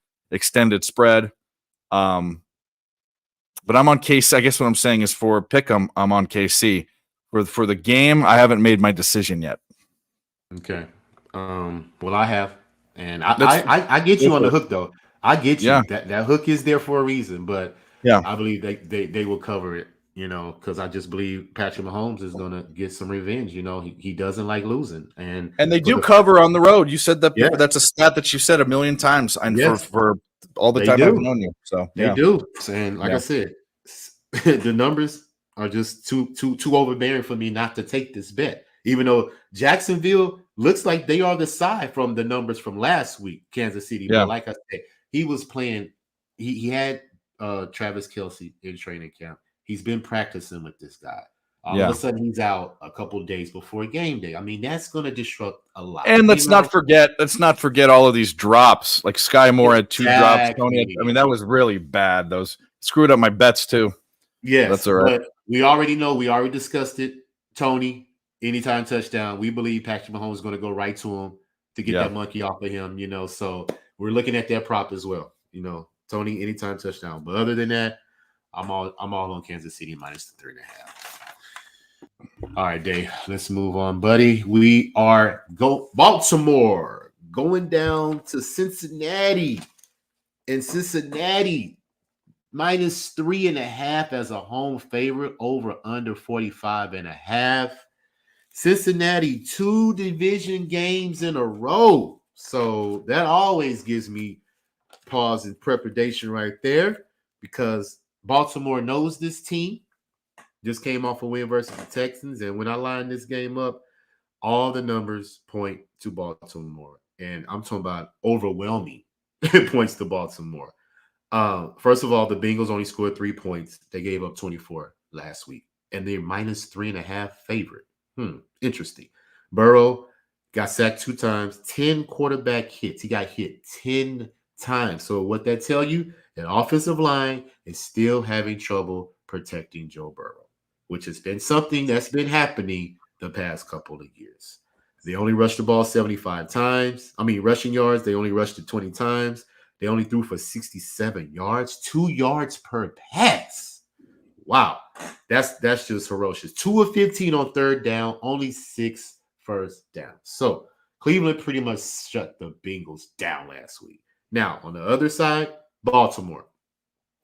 spread. But I'm on KC. I guess what I'm saying is for Pick'em, I'm on KC. For the game, I haven't made my decision yet. Okay. Well, I have, and I get you on the hook though. I get you. Yeah. That hook is there for a reason, but yeah, I believe they will cover it. You know, because I just believe Patrick Mahomes is going to get some revenge. You know, he doesn't like losing, and they do cover on the road. You said that. Yeah. That's a stat that you said a million times, and yes. for all the time I've known you. So they do, and like I said, the numbers are just too overbearing for me not to take this bet. Even though Jacksonville looks like they are the side from the numbers from last week, Kansas City. Yeah. But like I said, he was playing. He had Travis Kelce in training camp. He's been practicing with this guy. All of a sudden, he's out a couple of days before game day. I mean, that's going to disrupt a lot. And let's not forget all of these drops. Like Sky Moore had 2 drops. Tony I mean, that was really bad. Those screwed up my bets too. Yes, that's all right. But we already know. We already discussed it. Tony, anytime touchdown. We believe Patrick Mahomes is going to go right to him to get that monkey off of him. You know, so we're looking at that prop as well. You know, Tony, anytime touchdown. But other than that, I'm all on Kansas City minus the 3.5. All right, Dave, let's move on, buddy. We are Baltimore going down to Cincinnati, and Cincinnati minus 3.5 as a home favorite, over under 45.5. Cincinnati 2 division games in a row, so that always gives me pause and trepidation right there, because Baltimore knows this team. Just came off a win versus the Texans, and when I line this game up, all the numbers point to Baltimore, and I'm talking about overwhelming points to Baltimore. First of all, the Bengals only scored 3 points. They gave up 24 last week, and they're minus 3.5 favorite. Interesting. Burrow got sacked 2 times, 10 quarterback hits. He got hit 10 times. So what that tell you? That offensive line is still having trouble protecting Joe Burrow, which has been something that's been happening the past couple of years. They only rushed the ball 75 times. I mean, rushing yards, they only rushed it 20 times. They only threw for 67 yards, 2 yards per pass. Wow. That's just ferocious. 2 of 15 on third down, only 6 first down. So Cleveland pretty much shut the Bengals down last week. Now, on the other side, Baltimore.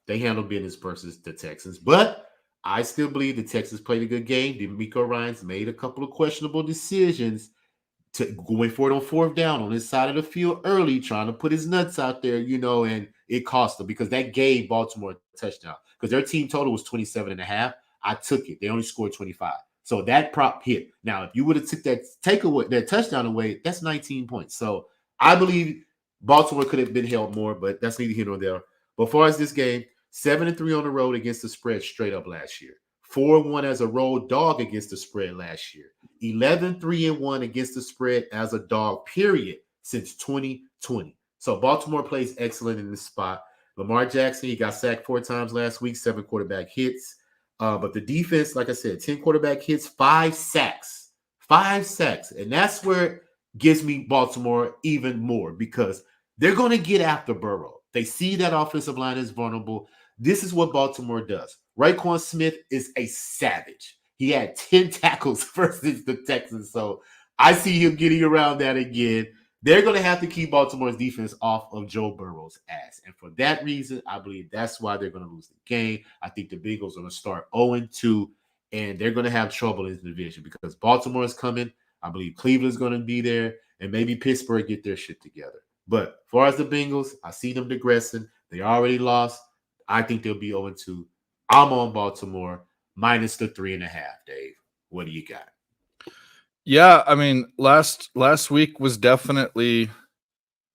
They handled business versus the Texans. But I still believe the Texans played a good game. D'Amico Ryans made a couple of questionable decisions to going for it on fourth down on his side of the field early, trying to put his nuts out there, and it cost them because that gave Baltimore a touchdown because their team total was 27.5. I took it. They only scored 25. So that prop hit. Now, if you would have took that touchdown away, that's 19 points. So I believe Baltimore could have been held more, but that's neither here nor there. But as far as this game, 7-3 on the road against the spread straight up last year. 4-1 as a road dog against the spread last year. 11-3-1 against the spread as a dog, period, since 2020. So Baltimore plays excellent in this spot. Lamar Jackson, he got sacked 4 times last week, 7 quarterback hits. But the defense, like I said, 10 quarterback hits, 5 sacks. 5 sacks. And that's where it gives me Baltimore even more because they're going to get after Burrow. They see that offensive line is vulnerable. This is what Baltimore does. Raekwon Smith is a savage. He had 10 tackles versus the Texans. So I see him getting around that again. They're going to have to keep Baltimore's defense off of Joe Burrow's ass. And for that reason, I believe that's why they're going to lose the game. I think the Bengals are going to start 0-2, and they're going to have trouble in the division because Baltimore is coming. I believe Cleveland's going to be there, and maybe Pittsburgh get their shit together. But as far as the Bengals, I see them digressing. They already lost. I think they'll be 0-2. I'm on Baltimore minus the 3.5, Dave. What do you got? Yeah, I mean, last week was definitely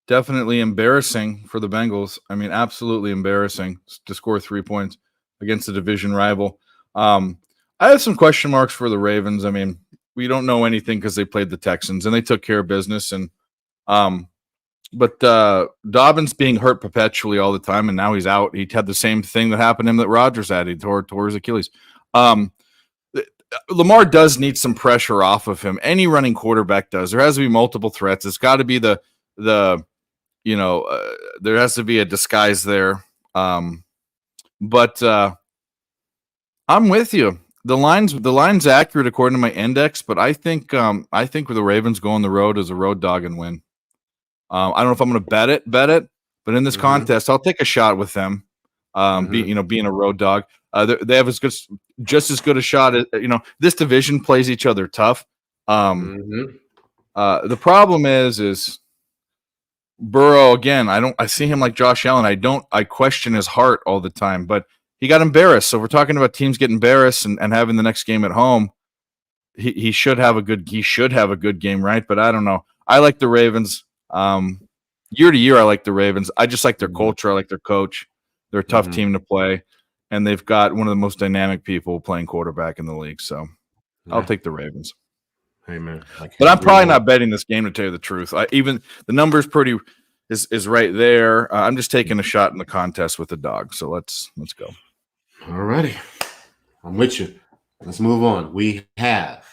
embarrassing for the Bengals. I mean, absolutely embarrassing to score 3 points against a division rival. I have some question marks for the Ravens. I mean, we don't know anything because they played the Texans and they took care of business. And but Dobbins being hurt perpetually all the time, and now he's out. He had the same thing that happened to him that Rodgers had. He tore his Achilles. Lamar does need some pressure off of him. Any running quarterback does. There has to be multiple threats. It's got to be there has to be a disguise there. But I'm with you. The line's accurate according to my index, but I think the Ravens go on the road as a road dog and win. I don't know if I'm going to bet it, but in this contest, I'll take a shot with them. Being a road dog. They have just as good a shot at, this division plays each other tough. The problem is Burrow again. I see him like Josh Allen. I question his heart all the time, but he got embarrassed. So if we're talking about teams getting embarrassed and having the next game at home, he should have a good game, right? But I don't know. I like the Ravens. Year to year, I like the Ravens. I just like their culture. I like their coach. They're a tough team to play. And they've got one of the most dynamic people playing quarterback in the league. So I'll take the Ravens. Hey, man. But I'm probably not betting this game, to tell you the truth. Even the number's is right there. I'm just taking a shot in the contest with the dog. So let's go. All righty. I'm with you. Let's move on. We have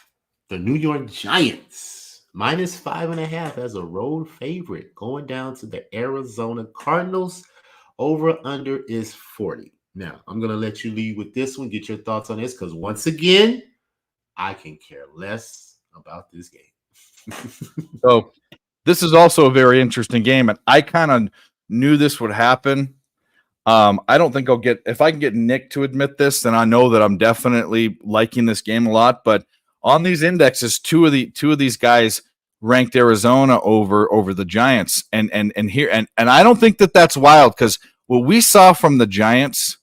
the New York Giants minus 5.5 as a road favorite going down to the Arizona Cardinals. Over under is 40. Now, I'm going to let you lead with this one. Get your thoughts on this because, once again, I can care less about this game. So this is also a very interesting game, and I kind of knew this would happen. I don't think if I can get Nick to admit this, then I know that I'm definitely liking this game a lot. But on these indexes, two of these guys ranked Arizona over the Giants, and I don't think that's wild because what we saw from the Giants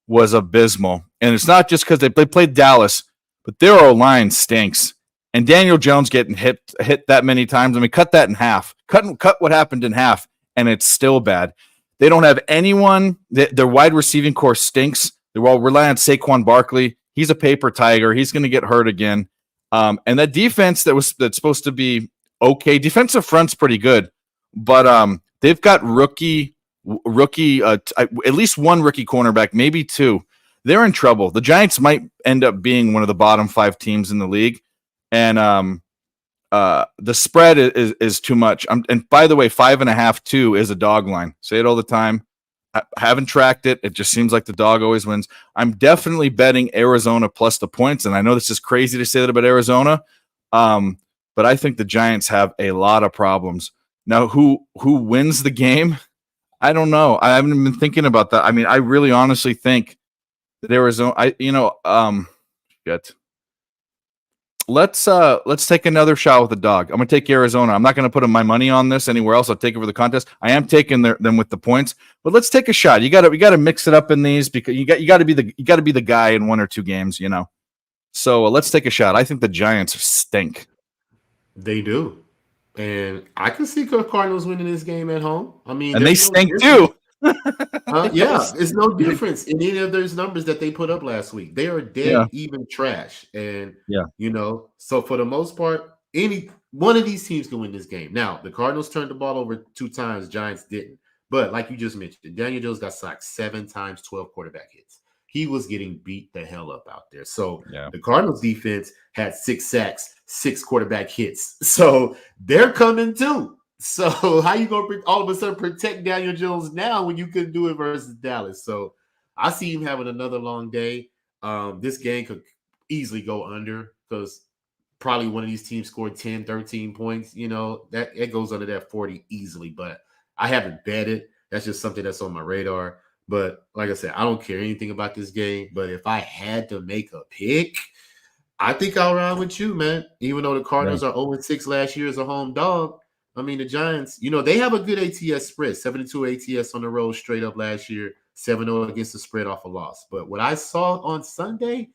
was abysmal, and it's not just because they played Dallas, but their O-line stinks, and Daniel Jones getting hit that many times. I mean, cut that in half. Cut what happened in half, and it's still bad. They don't have anyone. Their wide receiving core stinks. They're all relying on Saquon Barkley. He's a paper tiger. He's going to get hurt again. And that defense that's supposed to be okay. Defensive front's pretty good, but they've got rookie, at least one rookie cornerback, maybe two. They're in trouble. The Giants might end up being one of the bottom 5 teams in the league, and the spread is too much. And by the way, 5.5 too is a dog line. Say it all the time. I haven't tracked it. It just seems like the dog always wins. I'm definitely betting Arizona plus the points, and I know this is crazy to say that about Arizona, but I think the Giants have a lot of problems. Now, who wins the game? I don't know. I haven't been thinking about that. I mean, I really honestly think that Arizona, shit. Let's take another shot with the dog. I'm gonna take Arizona. I'm not gonna put my money on this anywhere else. I'll take it for the contest. I am taking them with the points, but let's take a shot. We gotta mix it up in these because you gotta be the guy in one or two games, So let's take a shot. I think the Giants stink. They do, and I can see the Cardinals winning this game at home. I mean, and they stink too. Yeah, it's no difference in any of those numbers that they put up last week. They are dead even trash, and so for the most part, any one of these teams can win this game. Now, the Cardinals turned the ball over 2 times, Giants didn't. But like you just mentioned, Daniel Jones got sacked 7 times, 12 quarterback hits. He was getting beat the hell up out there. So the Cardinals defense had 6 sacks, 6 quarterback hits. So they're coming too. So how you gonna all of a sudden protect Daniel Jones now when you couldn't do it versus Dallas? So I see him having another long day. This game could easily go under because probably one of these teams scored 10, 13 points. That it goes under that 40 easily. But I haven't bet it. That's just something that's on my radar. But like I said, I don't care anything about this game. But if I had to make a pick, I think I'll ride with you, man. Even though the Cardinals are 0-6 last year as a home dog. I mean, the Giants, they have a good ATS spread, 72 ATS on the road straight up last year, 7-0 against the spread off a loss. But what I saw on Sunday,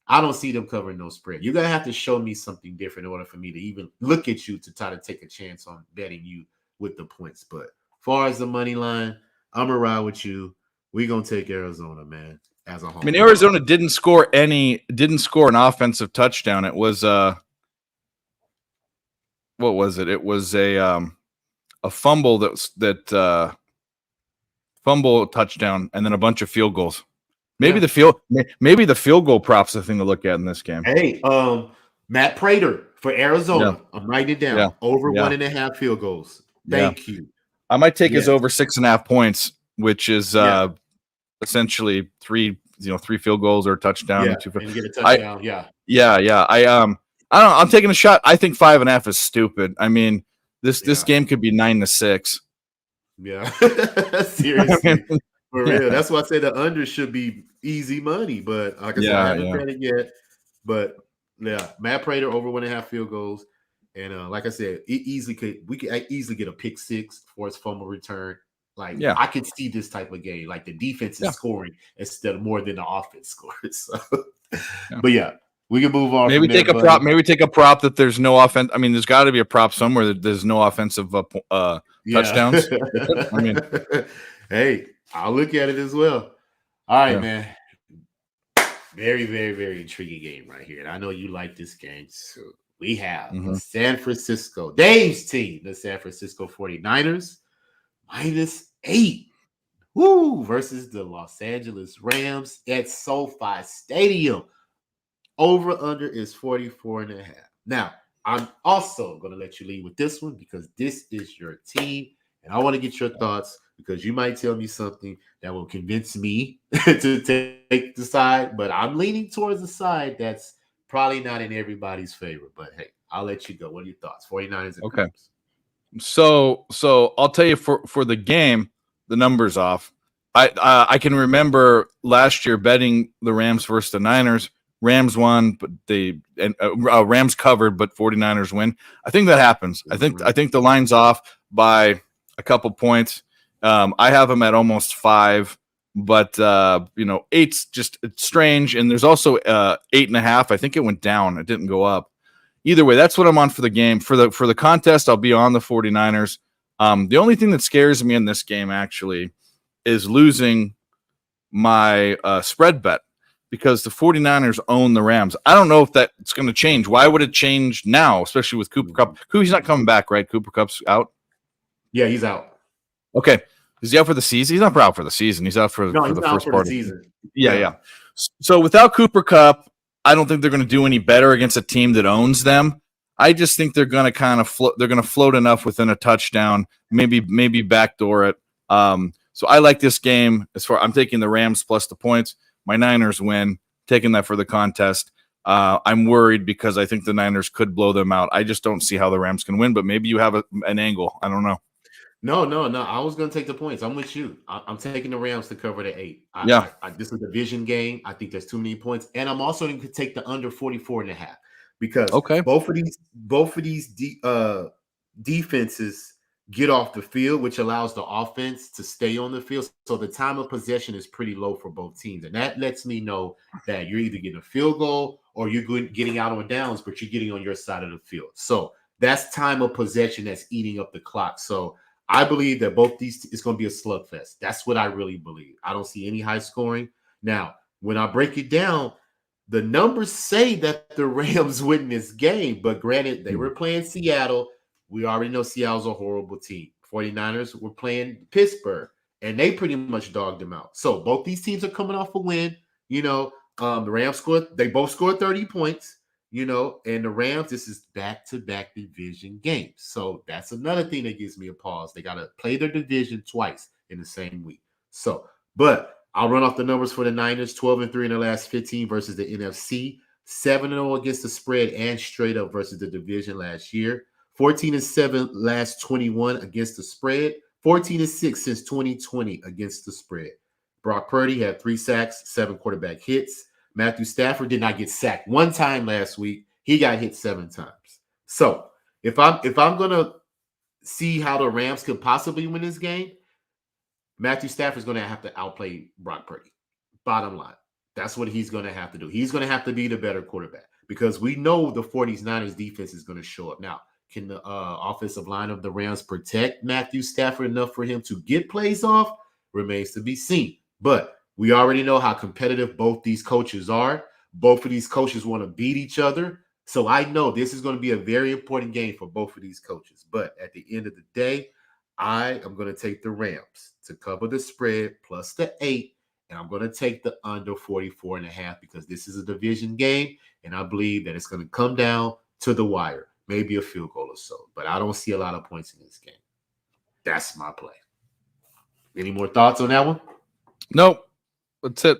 I don't see them covering no spread. You're going to have to show me something different in order for me to even look at you to try to take a chance on betting you with the points. But as far as the money line, I'm going to ride with you. We're going to take Arizona, man, as a home. I mean, Arizona didn't score an offensive touchdown. It was what was it? It was a fumble fumble touchdown and then a bunch of field goals. Maybe the field goal props the thing to look at in this game. Hey, Matt Prater for Arizona. I'm writing it down. Over 1.5 field goals. Thank you. I might take his over 6.5 points, which is essentially three field goals or a touchdown. And get a touchdown. I don't know. I'm taking a shot. I think 5.5 is stupid. I mean, this game could be 9-6. Yeah, seriously, for real. That's why I say the under should be easy money. But like I said, I haven't bet it yet. But Matt Prater over 1.5 field goals, and like I said, we could easily get a pick 6 for his fumble return. I could see this type of game. Like the defense is scoring instead of more than the offense scores. So, but we can move on. Maybe take a prop. Maybe take a prop that there's no offense. I mean, there's got to be a prop somewhere that there's no offensive touchdowns. I mean, hey, I'll look at it as well. All right, man. Very, very, very intriguing game right here, and I know you like this game. So we have the San Francisco Dave's team, the San Francisco 49ers, -8. Versus the Los Angeles Rams at SoFi Stadium. Over under is 44.5. Now, I'm also going to let you lead with this one because this is your team. And I want to get your thoughts because you might tell me something that will convince me to take the side. But I'm leaning towards the side that's probably not in everybody's favor. But hey, I'll let you go. What are your thoughts? 49ers and Rams. So I'll tell you for the game, the numbers off. I can remember last year betting the Rams versus the Niners. Rams won, but Rams covered, but 49ers win. I think that happens. I think the line's off by a couple points. I have them at almost 5, but 8's just it's strange. And there's also 8.5. I think it went down. It didn't go up. Either way, that's what I'm on for the game. For the contest, I'll be on the 49ers. The only thing that scares me in this game actually is losing my spread bet. Because the 49ers own the Rams. I don't know if that's going to change. Why would it change now, especially with Cooper Kupp? He's not coming back, right? Cooper Kupp's out? Yeah, he's out. Okay. Is he out for the season? He's not out for the season. He's out for the first part of the season. Yeah. So without Cooper Kupp, I don't think they're going to do any better against a team that owns them. I just think they're going to kind of float. They're going to float enough within a touchdown, maybe backdoor it. So I like this game. I'm taking the Rams plus the points. My Niners win, taking that for the contest. I'm worried because I think the Niners could blow them out. I just don't see how the Rams can win, but maybe you have an angle. I don't know. No. I was going to take the points. I'm with you. I'm taking the Rams to cover the 8. Yeah. This is a division game. I think there's too many points. And I'm also going to take the under 44.5 because both of these defenses get off the field, which allows the offense to stay on the field. So the time of possession is pretty low for both teams. And that lets me know that you're either getting a field goal or you're getting out on downs, but you're getting on your side of the field. So that's time of possession that's eating up the clock. So I believe that both these it's going to be a slugfest. That's what I really believe. I don't see any high scoring. Now, when I break it down, the numbers say that the Rams win this game, but granted, they were playing Seattle. We already know Seattle's a horrible team. 49ers were playing Pittsburgh, and they pretty much dogged them out. So both these teams are coming off a win. The Rams they both scored 30 points. And the Rams, this is back-to-back division games. So that's another thing that gives me a pause. They got to play their division twice in the same week. So, but I'll run off the numbers for the Niners, 12-3 in the last 15 versus the NFC, 7-0 against the spread and straight up versus the division last year, 14-7 last 21 against the spread, 14-6 since 2020 against the spread. Brock Purdy had 3 sacks, 7 quarterback hits. Matthew Stafford did not get sacked one time last week. He got hit 7 times. So if I'm gonna see how the Rams could possibly win this game, Matthew Stafford's gonna have to outplay Brock Purdy. Bottom line, that's what he's gonna have to do. He's gonna have to be the better quarterback because we know the 49ers defense is gonna show up. Now, can the offensive line of the Rams protect Matthew Stafford enough for him to get plays off? Remains to be seen. But we already know how competitive both these coaches are. Both of these coaches want to beat each other. So I know this is going to be a very important game for both of these coaches. But at the end of the day, I am going to take the Rams to cover the spread plus the 8. And I'm going to take the under 44.5 because this is a division game. And I believe that it's going to come down to the wire. Maybe a field goal or so. But I don't see a lot of points in this game. That's my play. Any more thoughts on that one? Nope. That's it.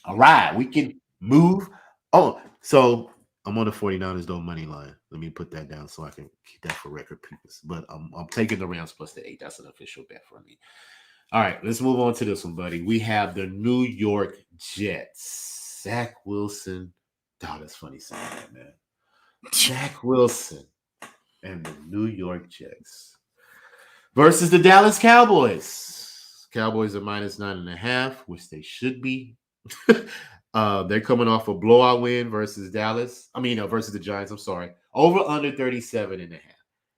All right, we can move on. So I'm on the 49ers though money line. Let me put that down so I can keep that for record purposes. But I'm taking the Rams plus the 8. That's an official bet for me. All right, let's move on to this one, buddy. We have the New York Jets. Zach Wilson. Oh, that's funny saying that, man. Zach Wilson and the New York Jets versus the Dallas Cowboys. Cowboys are minus 9.5, which they should be. They're coming off a blowout win versus versus the Giants. I'm sorry. Over under 37.5.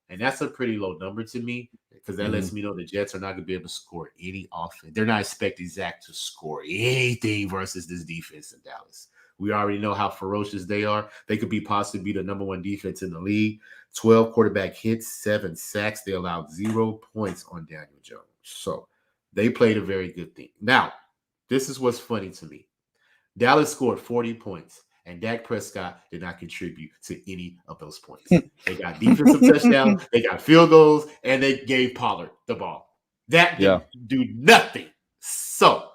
And that's a pretty low number to me because that lets me know the Jets are not going to be able to score any offense. They're not expecting Zach to score anything versus this defense in Dallas. We already know how ferocious they are. They could be possibly the number 1 defense in the league. 12 quarterback hits, 7 sacks. They allowed 0 points on Daniel Jones. So they played a very good thing. Now, this is what's funny to me. Dallas scored 40 points, and Dak Prescott did not contribute to any of those points. They got defensive touchdowns, they got field goals, and they gave Pollard the ball. That didn't do nothing. So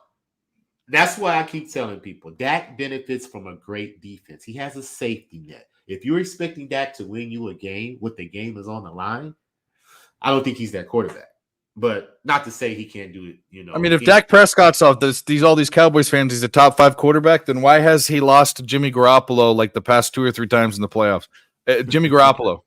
that's why I keep telling people, Dak benefits from a great defense. He has a safety net. If you're expecting Dak to win you a game when the game is on the line, I don't think he's that quarterback. But not to say he can't do it, I mean, if Dak Prescott's off all these Cowboys fans, he's a top 5 quarterback, then why has he lost to Jimmy Garoppolo like the past 2 or 3 times in the playoffs? Jimmy Garoppolo.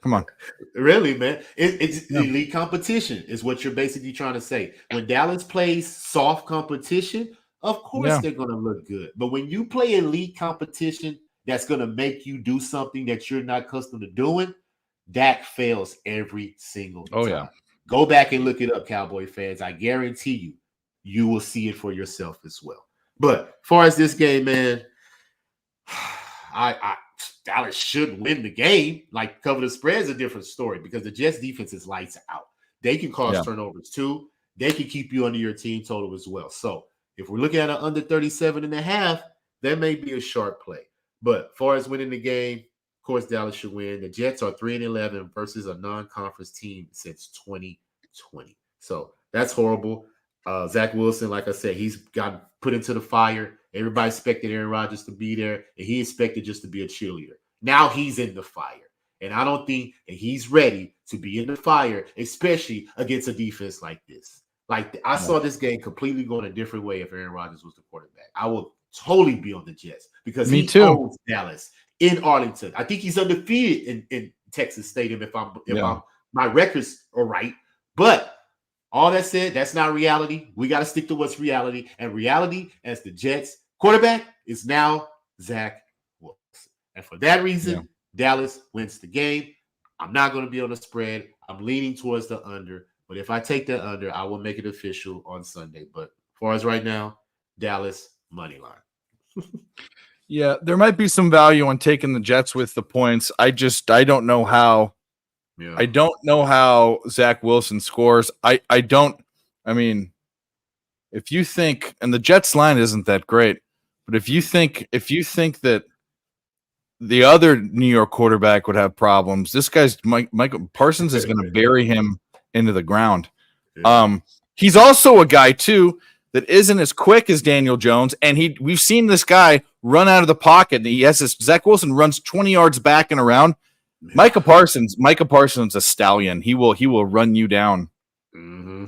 Come on. Really, man. It's elite competition is what you're basically trying to say. When Dallas plays soft competition, of course they're going to look good. But when you play elite competition that's going to make you do something that you're not accustomed to doing, Dak fails every single time. Oh, yeah. Go back and look it up, Cowboy fans. I guarantee you will see it for yourself as well. But as far as this game, man, Dallas should win the game. Like, cover the spread is a different story because the Jets defense is lights out. They can cause turnovers too. They can keep you under your team total as well. So if we're looking at an under 37.5, that may be a sharp play. But as far as winning the game, of course, Dallas should win. The Jets are 3-11 versus a non-conference team since 2020. So that's horrible. Zach Wilson, like I said, he's got put into the fire. Everybody expected Aaron Rodgers to be there, and he expected just to be a cheerleader. Now he's in the fire. And I don't think that he's ready to be in the fire, especially against a defense like this. Like, I saw this game completely going a different way if Aaron Rodgers was the quarterback. I would totally be on the Jets because Me he too. owns Dallas in Arlington. I think he's undefeated in Texas Stadium if my records are right. But all that said, that's not reality. We got to stick to what's reality. And reality, as the Jets quarterback, is now Zach Wilson. And for that reason, Dallas wins the game. I'm not going to be on the spread. I'm leaning towards the under. But if I take the under, I will make it official on Sunday. But as far as right now, Dallas money line. Yeah, there might be some value on taking the Jets with the points. I don't know how. Yeah. I don't know how Zach Wilson scores. I mean, if you think, and the Jets line isn't that great, but if you think that the other New York quarterback would have problems, this guy's Michael Parsons is going to bury him into the ground. Yeah. He's also a guy too that isn't as quick as Daniel Jones, and we've seen this guy run out of the pocket. And he has this. Zach Wilson runs 20 yards back and around. Yeah. Micah Parsons, a stallion. He will run you down. Mm-hmm.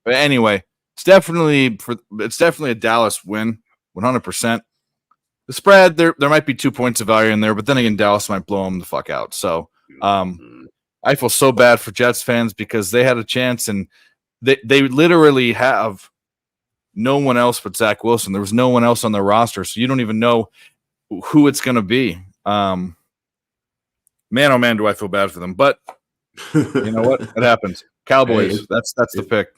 But anyway, it's definitely a Dallas win, 100%. The spread, there might be 2 points of value in there, but then again, Dallas might blow them the fuck out. So I feel so bad for Jets fans because they had a chance and they literally have no one else but Zach Wilson. There was no one else on their roster, so you don't even know who it's going to be. Man, oh man, do I feel bad for them. But you know what? It happens. Cowboys, that's the pick.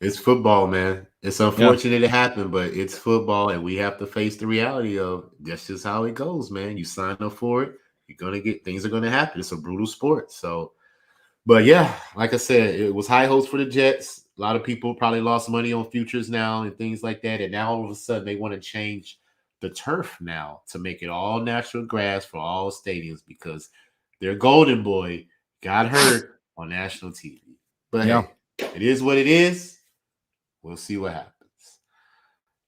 It's football, man. It's unfortunate it happened, but it's football, and we have to face the reality of that's just how it goes, man. You sign up for it, you're gonna get things are gonna happen. It's a brutal sport. So, but yeah, like I said, it was high hopes for the Jets. A lot of people probably lost money on futures now and things like that, and now all of a sudden they want to change the turf now to make it all natural grass for all stadiums because their golden boy got hurt on national TV. But hey, it is what it is. We'll see what happens.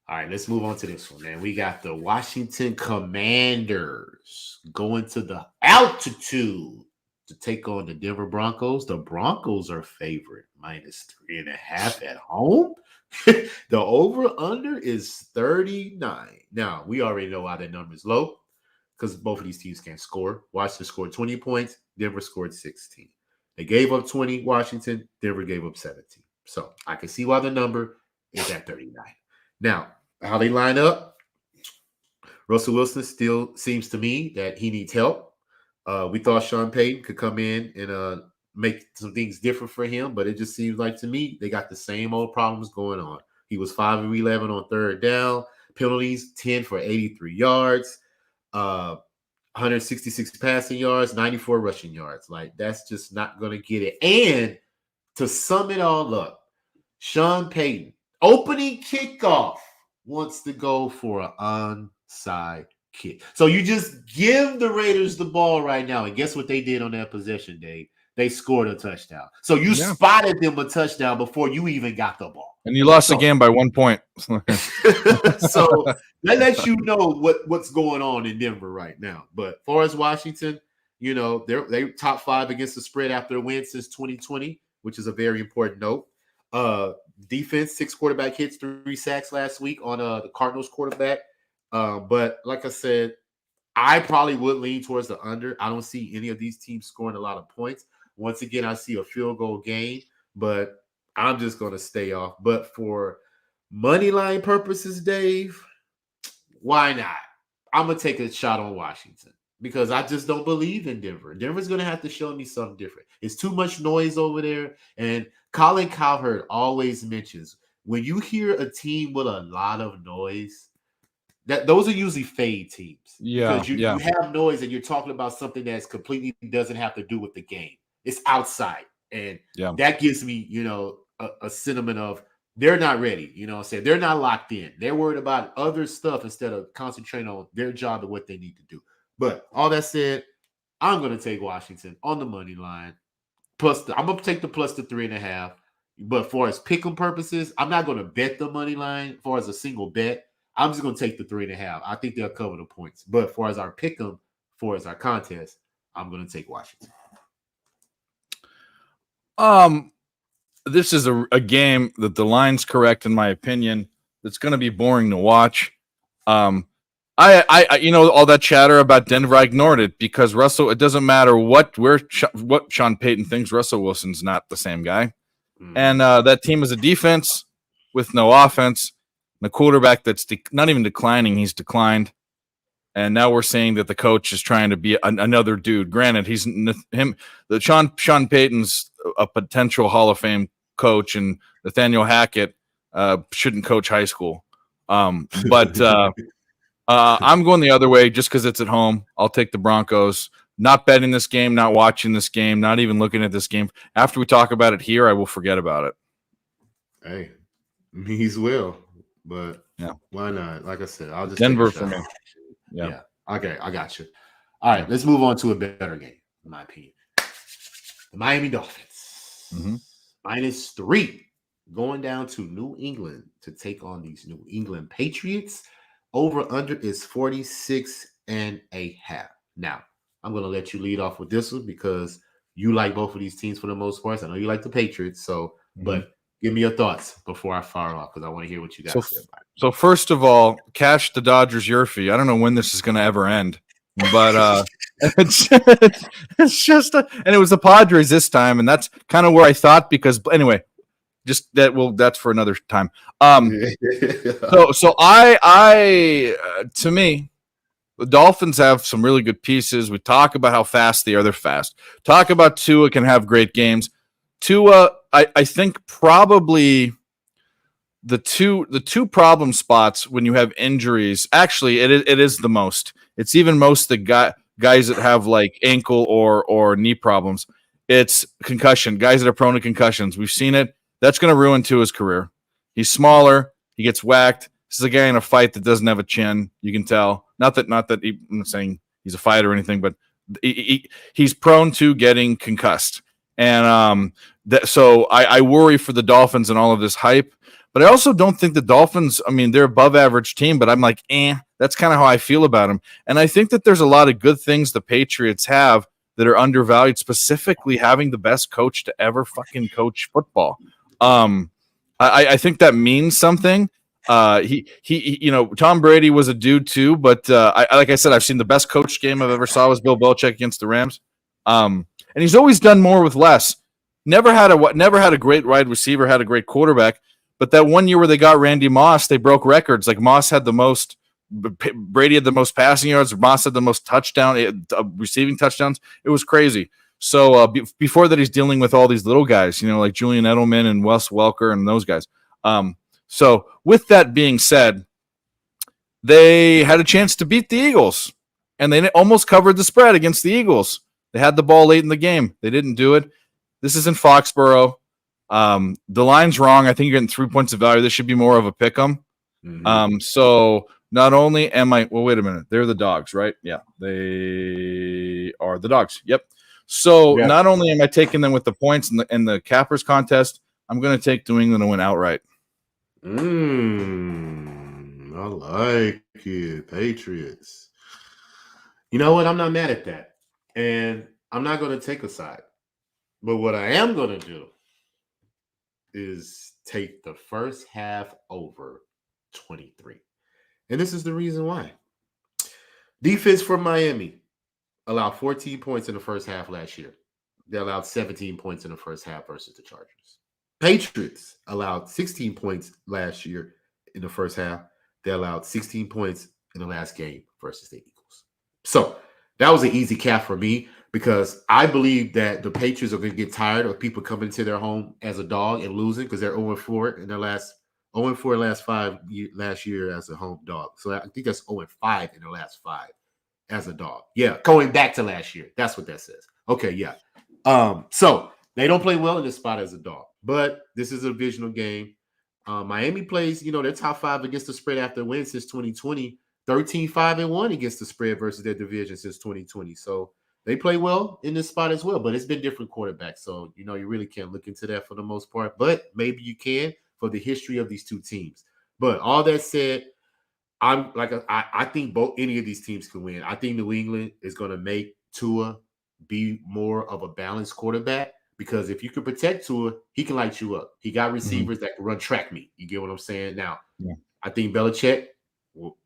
All right, let's move on to this one, man. We got the Washington Commanders going to the altitude to take on the Denver Broncos. The Broncos are favorite, -3.5 at home. The over-under is 39. Now, we already know why that number is low because both of these teams can't score. Washington scored 20 points. Denver scored 16. They gave up 20, Washington. Denver gave up 17. So I can see why the number is at 39. Now, how they line up, Russell Wilson still seems to me that he needs help. We thought Sean Payton could come in and make some things different for him, but it just seems like to me they got the same old problems going on. He was 5 of 11 on third down, penalties 10 for 83 yards, 166 passing yards, 94 rushing yards. Like, that's just not going to get it. And to sum it all up, Sean Payton, opening kickoff, wants to go for an onside kick. So you just give the Raiders the ball right now. And guess what they did on that possession, Dave? They scored a touchdown. So you spotted them a touchdown before you even got the ball. And you lost the game by 1 point. So that lets you know what's going on in Denver right now. But as far as Washington, you know, they're top 5 against the spread after a win since 2020, which is a very important note. Defense, 6 quarterback hits, 3 sacks last week on the Cardinals quarterback. But like I said, I probably would lean towards the under. I don't see any of these teams scoring a lot of points. Once again, I see a field goal game, but I'm just going to stay off. But for money line purposes, Dave, why not? I'm going to take a shot on Washington because I just don't believe in Denver. Denver's going to have to show me something different. It's too much noise over there. And Colin Cowherd always mentions when you hear a team with a lot of noise, those are usually fade teams. Yeah. Because you have noise and you're talking about something that's completely doesn't have to do with the game. It's outside. And that gives me, you know, a sentiment of they're not ready. You know what I'm saying? They're not locked in. They're worried about other stuff instead of concentrating on their job and what they need to do. But all that said, I'm going to take Washington on the money line. I'm going to take the plus the 3.5. But for as pick'em purposes, I'm not going to bet the money line for as a single bet. I'm just going to take the 3.5. I think they'll cover the points. But for as our pick 'em, for as our contest, I'm going to take Washington. This is a game that the line's correct, in my opinion. That's going to be boring to watch. I all that chatter about Denver, I ignored it because Russell. It doesn't matter what Sean Payton thinks. Russell Wilson's not the same guy, and that team is a defense with no offense, and a quarterback that's not even declining. He's declined, and now we're saying that the coach is trying to be another dude. Granted, he's him. The Sean Payton's a potential Hall of Fame coach, and Nathaniel Hackett shouldn't coach high school, but. I'm going the other way just because it's at home. I'll take the Broncos. Not betting this game, not watching this game, not even looking at this game. After we talk about it here, I will forget about it. Hey, me as well. But yeah, why not? Like I said, I'll just Denver for me. Yeah. Okay, I got you. All right, let's move on to a better game, in my opinion. The Miami Dolphins. -3 going down to New England to take on these New England Patriots. Over under is 46.5. Now, I'm going to let you lead off with this one because you like both of these teams for the most part. I know you like the Patriots. So, but give me your thoughts before I fire off because I want to hear what you got to say about it. So, first of all, cash the Dodgers your fee. I don't know when this is going to ever end, but it's just, and it was the Padres this time. And that's kind of where I thought because, anyway. Just that that's for another time. So to me, the Dolphins have some really good pieces. We talk about how fast they are. They're fast. Talk about Tua can have great games. Tua, I think probably the two problem spots when you have injuries. Actually, it is the most. It's even most the guys that have like ankle or knee problems. It's concussion. Guys that are prone to concussions. We've seen it. That's going to ruin Tua's career. He's smaller. He gets whacked. This is a guy in a fight that doesn't have a chin. You can tell. Not that I'm not saying he's a fighter or anything, but he's prone to getting concussed. And so I worry for the Dolphins and all of this hype. But I also don't think the Dolphins, I mean, they're above average team, but I'm like, that's kind of how I feel about them. And I think that there's a lot of good things the Patriots have that are undervalued, specifically having the best coach to ever fucking coach football. I think that means something. Tom Brady was a dude too, but like I said, I've seen the best coach game I've ever saw was Bill Belichick against the Rams. And he's always done more with less. Never had a great wide receiver, had a great quarterback. But that one year where they got Randy Moss, they broke records. Like Moss had the most, Brady had the most passing yards. Moss had the most receiving touchdowns. It was crazy. So before that, he's dealing with all these little guys, like Julian Edelman and Wes Welker and those guys. So with that being said, they had a chance to beat the Eagles, and they almost covered the spread against the Eagles. They had the ball late in the game. They didn't do it. This is in Foxborough. The line's wrong. I think you're getting 3 points of value. This should be more of a pick 'em. So not only am I – well, wait a minute. They're the Dogs, right? Yeah, they are the Dogs. Yep. So not only am I taking them with the points in the Cappers contest, I'm going to take New England to win outright. I like it. Patriots. You know what? I'm not mad at that. And I'm not going to take a side. But what I am going to do is take the first half over 23. And this is the reason why. Defense for Miami allowed 14 points in the first half last year. They allowed 17 points in the first half versus the Chargers. Patriots allowed 16 points last year in the first half. They allowed 16 points in the last game versus the Eagles. So that was an easy cap for me because I believe that the Patriots are going to get tired of people coming to their home as a dog and losing because they're 0-4 in their last 0-4 last year as a home dog. So I think that's 0-5 in the last 5 as a dog. Yeah, going back to last year. That's what that says. Okay, yeah. So they don't play well in this spot as a dog, but this is a divisional game. Miami plays, they're top 5 against the spread after a win since 2020, 13-5-1 against the spread versus their division since 2020. So they play well in this spot as well, but it's been different quarterbacks. So, you really can't look into that for the most part, but maybe you can for the history of these two teams. But all that said, I think both any of these teams can win. I think New England is going to make Tua be more of a balanced quarterback because if you can protect Tua, he can light you up. He got receivers that can run track meet. You get what I'm saying? Now, I think Belichick will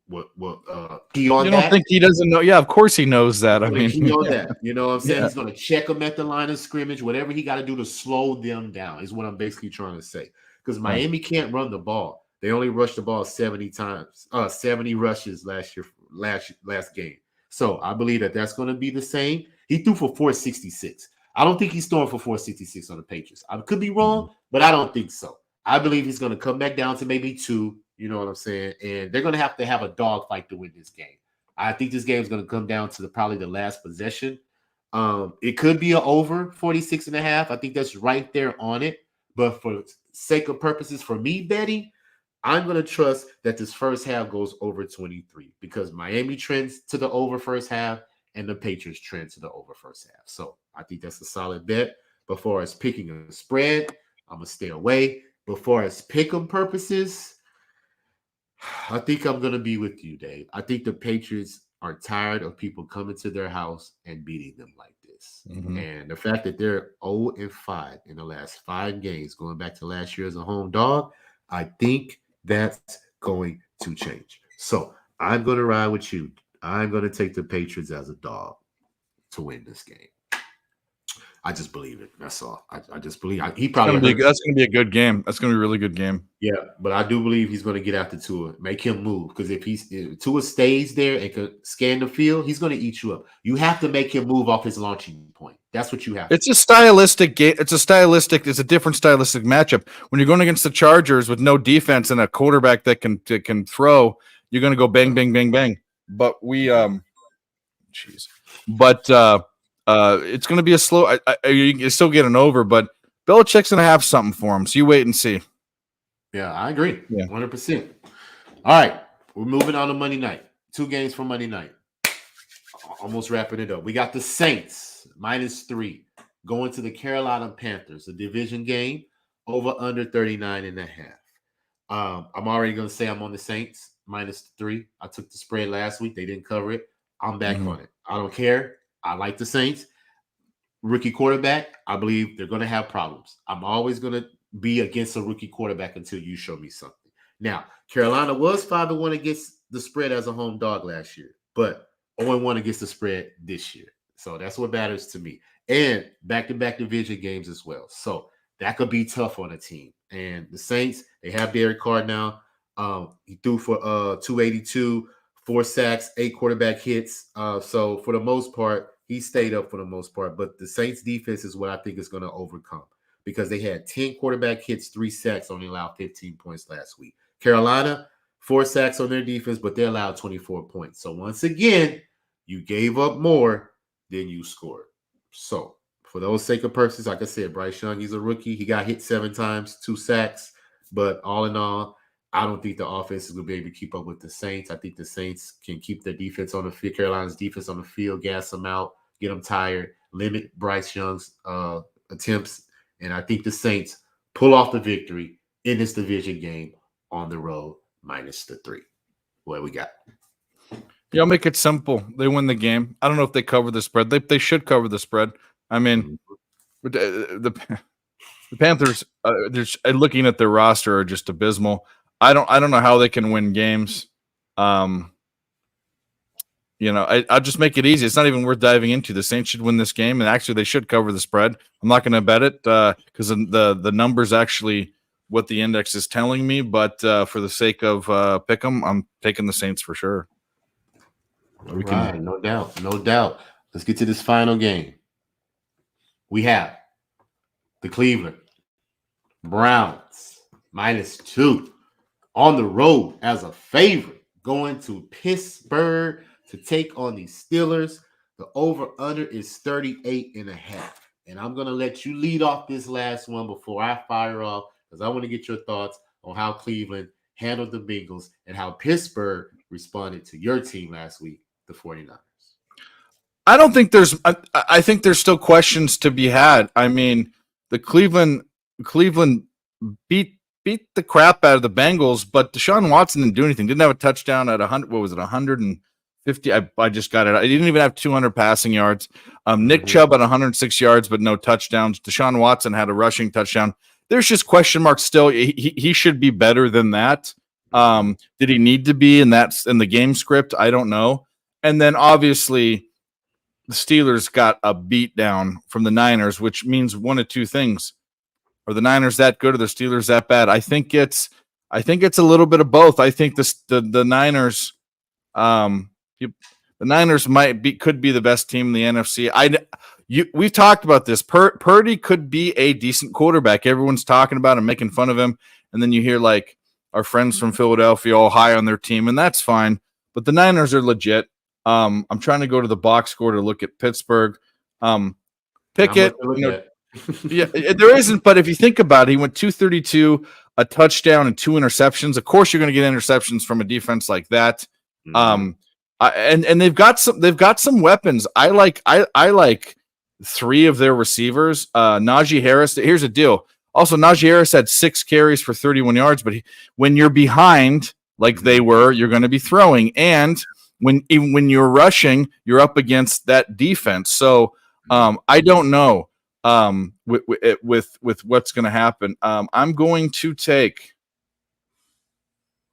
key on You don't that. think he doesn't know? Yeah, of course he knows that. I mean, Key on that. You know what I'm saying? Yeah. He's going to check them at the line of scrimmage. Whatever he got to do to slow them down is what I'm basically trying to say. Because Miami can't run the ball. They only rushed the ball 70 times, 70 rushes last game. So I believe that's going to be the same. He threw for 466. I don't think he's throwing for 466 on the Patriots. I could be wrong, but I don't think so. I believe he's going to come back down to maybe 2. You know what I'm saying? And they're going to have a dogfight to win this game. I think this game is going to come down to probably the last possession. It could be an over 46.5. I think that's right there on it. But for sake of purposes, for me betting, I'm going to trust that this first half goes over 23 because Miami trends to the over first half and the Patriots trend to the over first half. So I think that's a solid bet. But for as picking a spread, I'm going to stay away. But for as pick-em purposes, I think I'm going to be with you, Dave. I think the Patriots are tired of people coming to their house and beating them like this. And the fact that they're 0-5 in the last 5 games, going back to last year as a home dog, I think that's going to change. So I'm going to ride with you. I'm going to take the Patriots as a dog to win this game. I just believe it. That's all. I just believe he probably that's going to be a good game. That's going to be a really good game. Yeah, but I do believe he's going to get after Tua, make him move because if Tua stays there and can scan the field, he's going to eat you up. You have to make him move off his launching point. That's what you have. It's a stylistic game. It's a different stylistic matchup. When you're going against the Chargers with no defense and a quarterback that can throw, you're going to go bang, bang, bang, bang. But it's going to be a slow. You still get an over, but Belichick's going to have something for him. So you wait and see. Yeah, I agree. 100%. All right, we're moving on to Monday night. 2 games for Monday night. Almost wrapping it up. We got the Saints -3 going to the Carolina Panthers, a division game, over under 39.5. I'm already going to say I'm on the Saints -3. I took the spread last week. They didn't cover it. I'm back on it. I don't care. I like the Saints. Rookie quarterback, I believe they're going to have problems. I'm always going to be against a rookie quarterback until you show me something. Now, Carolina was 5-1 against the spread as a home dog last year, but 0-1 against the spread this year. So that's what matters to me. And back-to-back division games as well. So that could be tough on a team. And the Saints, they have Derek Carr now. He threw for 282, 4 sacks, 8 quarterback hits. So for the most part, he stayed up for the most part. But the Saints defense is what I think is going to overcome because they had 10 quarterback hits, 3 sacks, only allowed 15 points last week. Carolina, 4 sacks on their defense, but they allowed 24 points. So once again, you gave up more than you scored. So for those sake of purposes, like I said, Bryce Young, he's a rookie. He got hit 7 times, 2 sacks. But all in all, I don't think the offense is going to be able to keep up with the Saints. I think the Saints can keep their defense on the field, Carolina's defense on the field, gas them out, get them tired, limit Bryce Young's attempts. And I think the Saints pull off the victory in this division game on the road, -3. What we got? Yeah, I'll make it simple. They win the game. I don't know if they cover the spread. They should cover the spread. I mean, the Panthers, looking at their roster, are just abysmal. I don't know how they can win games. I'll just make it easy. It's not even worth diving into. The Saints should win this game, and actually they should cover the spread. I'm not going to bet it because the numbers actually what the index is telling me. But for the sake of pick'em, I'm taking the Saints for sure. Right, no doubt. Let's get to this final game. We have the Cleveland Browns -2 on the road as a favorite going to Pittsburgh to take on the Steelers. The over-under is 38.5. And I'm going to let you lead off this last one before I fire off because I want to get your thoughts on how Cleveland handled the Bengals and how Pittsburgh responded to your team last week, the 49ers. I don't think I think there's still questions to be had. I mean, the Cleveland beat beat the crap out of the Bengals, but Deshaun Watson didn't do anything. Didn't have a touchdown at 100. What was it? 150. I just got it. I didn't even have 200 passing yards. Nick Chubb had 106 yards, but no touchdowns. Deshaun Watson had a rushing touchdown. There's just question marks still. He should be better than that. Did he need to be? And that's in the game script. I don't know. And then obviously the Steelers got a beat down from the Niners, which means one of two things. Are the Niners that good or the Steelers that bad? I think it's a little bit of both. I think the Niners, the Niners could be the best team in the NFC. We've talked about this. Purdy could be a decent quarterback. Everyone's talking about him, making fun of him, and then you hear like our friends from Philadelphia all high on their team, and that's fine. But the Niners are legit. I'm trying to go to the box score to look at Pittsburgh. Pickett, yeah, there isn't. But if you think about it, he went 232, a touchdown, and 2 interceptions. Of course, you're going to get interceptions from a defense like that. And they've got some weapons. I like 3 of their receivers. Najee Harris. Here's the deal. Also, Najee Harris had 6 carries for 31 yards. But when you're behind, like they were, you're going to be throwing. And when you're rushing, you're up against that defense. So I don't know with what's going to happen. I'm going to take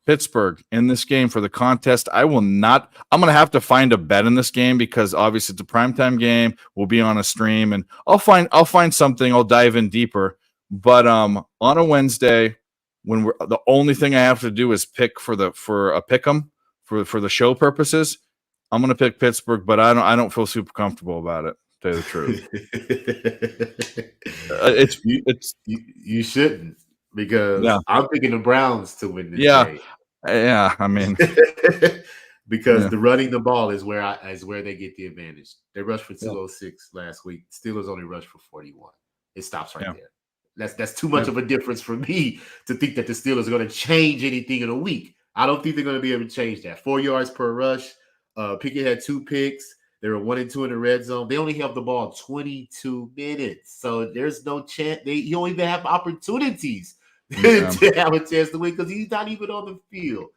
Pittsburgh in this game for the contest. I'm going to have to find a bet in this game because obviously it's a primetime game. We'll be on a stream and I'll find something. I'll dive in deeper. But on a Wednesday, when the only thing I have to do is pick for a pick 'em for the show purposes, I'm going to pick Pittsburgh, but I don't feel super comfortable about it, to tell you the truth. You shouldn't, because I'm picking the Browns to win this game. Yeah, I mean, because the running the ball is where they get the advantage. They rushed for 206 last week. Steelers only rushed for 41. It stops right there. That's too much of a difference for me to think that the Steelers are going to change anything in a week. I don't think they're going to be able to change that. 4 yards per rush. Pickett had 2 picks. They were 1 and 2 in the red zone. They only held the ball 22 minutes. So there's no chance. You don't even have opportunities to have a chance to win because he's not even on the field.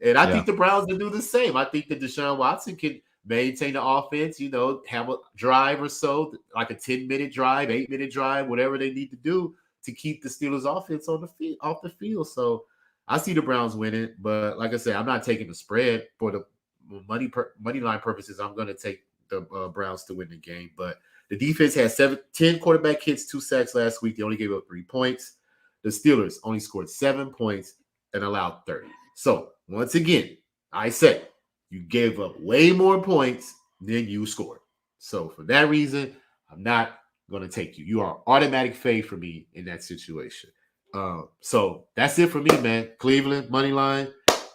And I think the Browns will do the same. I think that Deshaun Watson can maintain the offense, have a drive or so, like a 10-minute drive, 8-minute drive, whatever they need to do to keep the Steelers offense off the field. So I see the Browns winning, but like I said, I'm not taking the spread for the money line purposes. I'm going to take the Browns to win the game. But the defense had 10 quarterback hits, 2 sacks last week. They only gave up 3 points. The Steelers only scored 7 points and allowed 30. So once again, I say you gave up way more points than you scored. So for that reason, I'm not going to take you. You are automatic fade for me in that situation. So that's it for me, man. Cleveland, money line,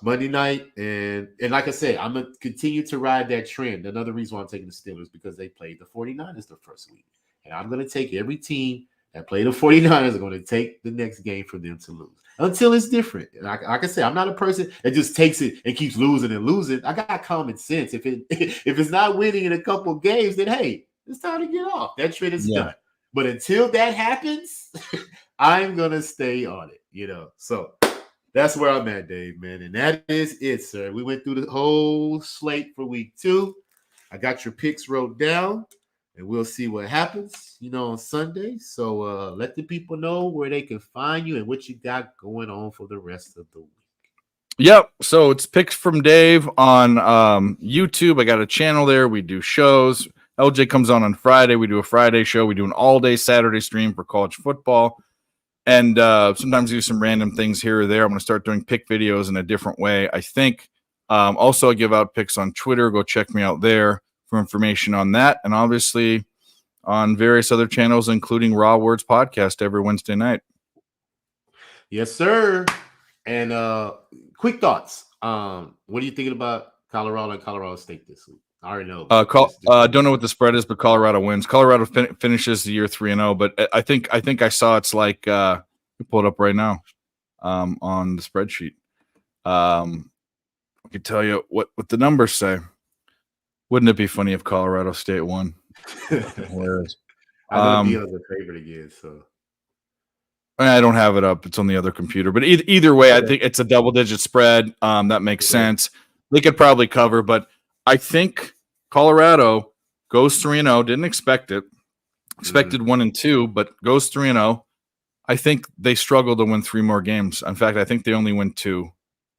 Monday night. And like I said, I'm going to continue to ride that trend. Another reason why I'm taking the Steelers, because they played the 49ers the first week. And I'm going to take every team that played the 49ers. I'm going to take the next game for them to lose until it's different. Like I said, I'm not a person that just takes it and keeps losing and losing. I got common sense. If it's not winning in a couple of games, then hey, it's time to get off. That trend is done. But until that happens, I'm going to stay on it, So that's where I'm at, Dave, man. And that is it, sir. We went through the whole slate for week 2. I got your picks wrote down, and we'll see what happens, on Sunday. So let the people know where they can find you and what you got going on for the rest of the week. Yep. So it's Picks from Dave on YouTube. I got a channel there. We do shows. LJ comes on Friday. We do a Friday show. We do an all-day Saturday stream for college football. And sometimes do some random things here or there. I'm going to start doing pick videos in a different way, I think. Also, I give out picks on Twitter. Go check me out there for information on that. And obviously on various other channels, including RaWordz podcast every Wednesday night. Yes, sir. And quick thoughts. What are you thinking about Colorado and Colorado State this week? I already know. Don't know what the spread is, but Colorado wins. Colorado finishes the year 3-0, but I think I saw it's like pull it up right now on the spreadsheet. I can tell you what the numbers say. Wouldn't it be funny if Colorado State won? I know Neil's a favorite again, so I don't have it up. It's on the other computer. But either way, I think it's a double-digit spread. That makes sense. They could probably cover, but I think Colorado goes 3-0. Didn't expect it. Expected 1-2, but goes 3-0. I think they struggle to win 3 more games. In fact, I think they only win 2.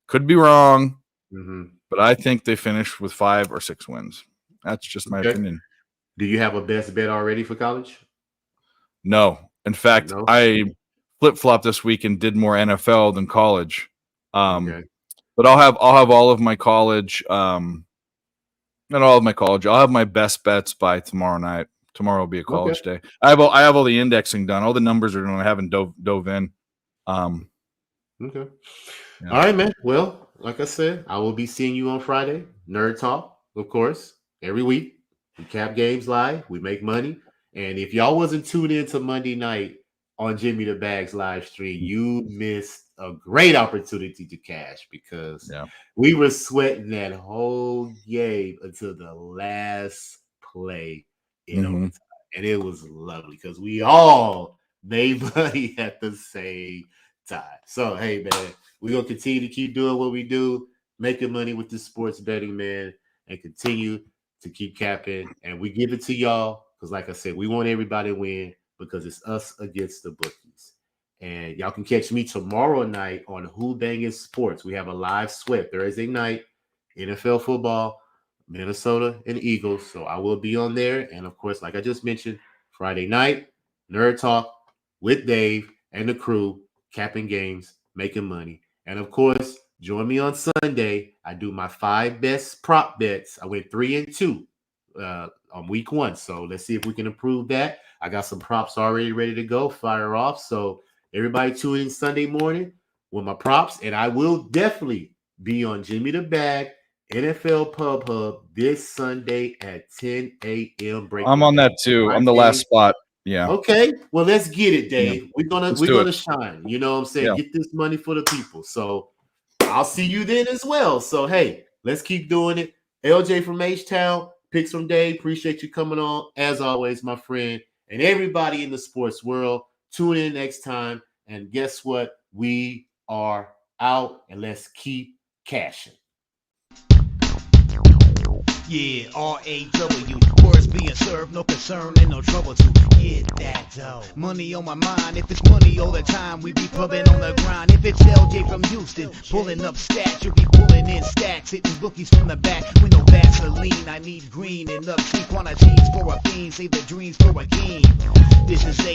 Could be wrong, but I think they finish with 5 or 6 wins. That's just my opinion. Do you have a best bet already for college? No. In fact, I flip-flopped this week and did more NFL than college. But I'll have all of my college. Not all of my college. I'll have my best bets by tomorrow night. Tomorrow will be a college day. I have all the indexing done. All the numbers are done. I haven't dove in. Okay. Yeah. All right, man. Well, like I said, I will be seeing you on Friday. Nerd Talk, of course, every week. We cap games live. We make money. And if y'all wasn't tuned in to Monday night on Jimmy the Bag's live stream, you missed a great opportunity to cash because we were sweating that whole game until the last play in overtime. And it was lovely because we all made money at the same time. So, hey, man, we're going to continue to keep doing what we do, making money with the sports betting, man, and continue to keep capping. And we give it to y'all because, like I said, we want everybody to win because it's us against the bookies. And y'all can catch me tomorrow night on Who Bangin' Sports. We have a live sweat Thursday night, NFL football, Minnesota and Eagles. So I will be on there. And, of course, like I just mentioned, Friday night, Nerd Talk with Dave and the crew, capping games, making money. And, of course, join me on Sunday. I do my 5 best prop bets. I went 3-2 on week 1. So let's see if we can improve that. I got some props already ready to go, fire off. So everybody tune in Sunday morning with my props. And I will definitely be on Jimmy the Bag NFL Pub Hub this Sunday at 10 a.m. I'm on that too. I'm the last spot. Yeah. Okay. Well, let's get it, Dave. We're gonna shine. You know what I'm saying? Yeah. Get this money for the people. So I'll see you then as well. So hey, let's keep doing it. LJ from H-Town, Picks from Dave. Appreciate you coming on as always, my friend. And everybody in the sports world, tune in next time. And guess what? We are out, and let's keep cashing. Yeah, R-A-W, words being served, no concern and no trouble to get that dough. Money on my mind, if it's money all the time, we be pubbing on the grind. If it's LJ from Houston, pulling up stats, you'll be pulling in stacks, hitting bookies from the back with no Vaseline. I need green and up, see quantities for a fiend, save the dreams for a game. This is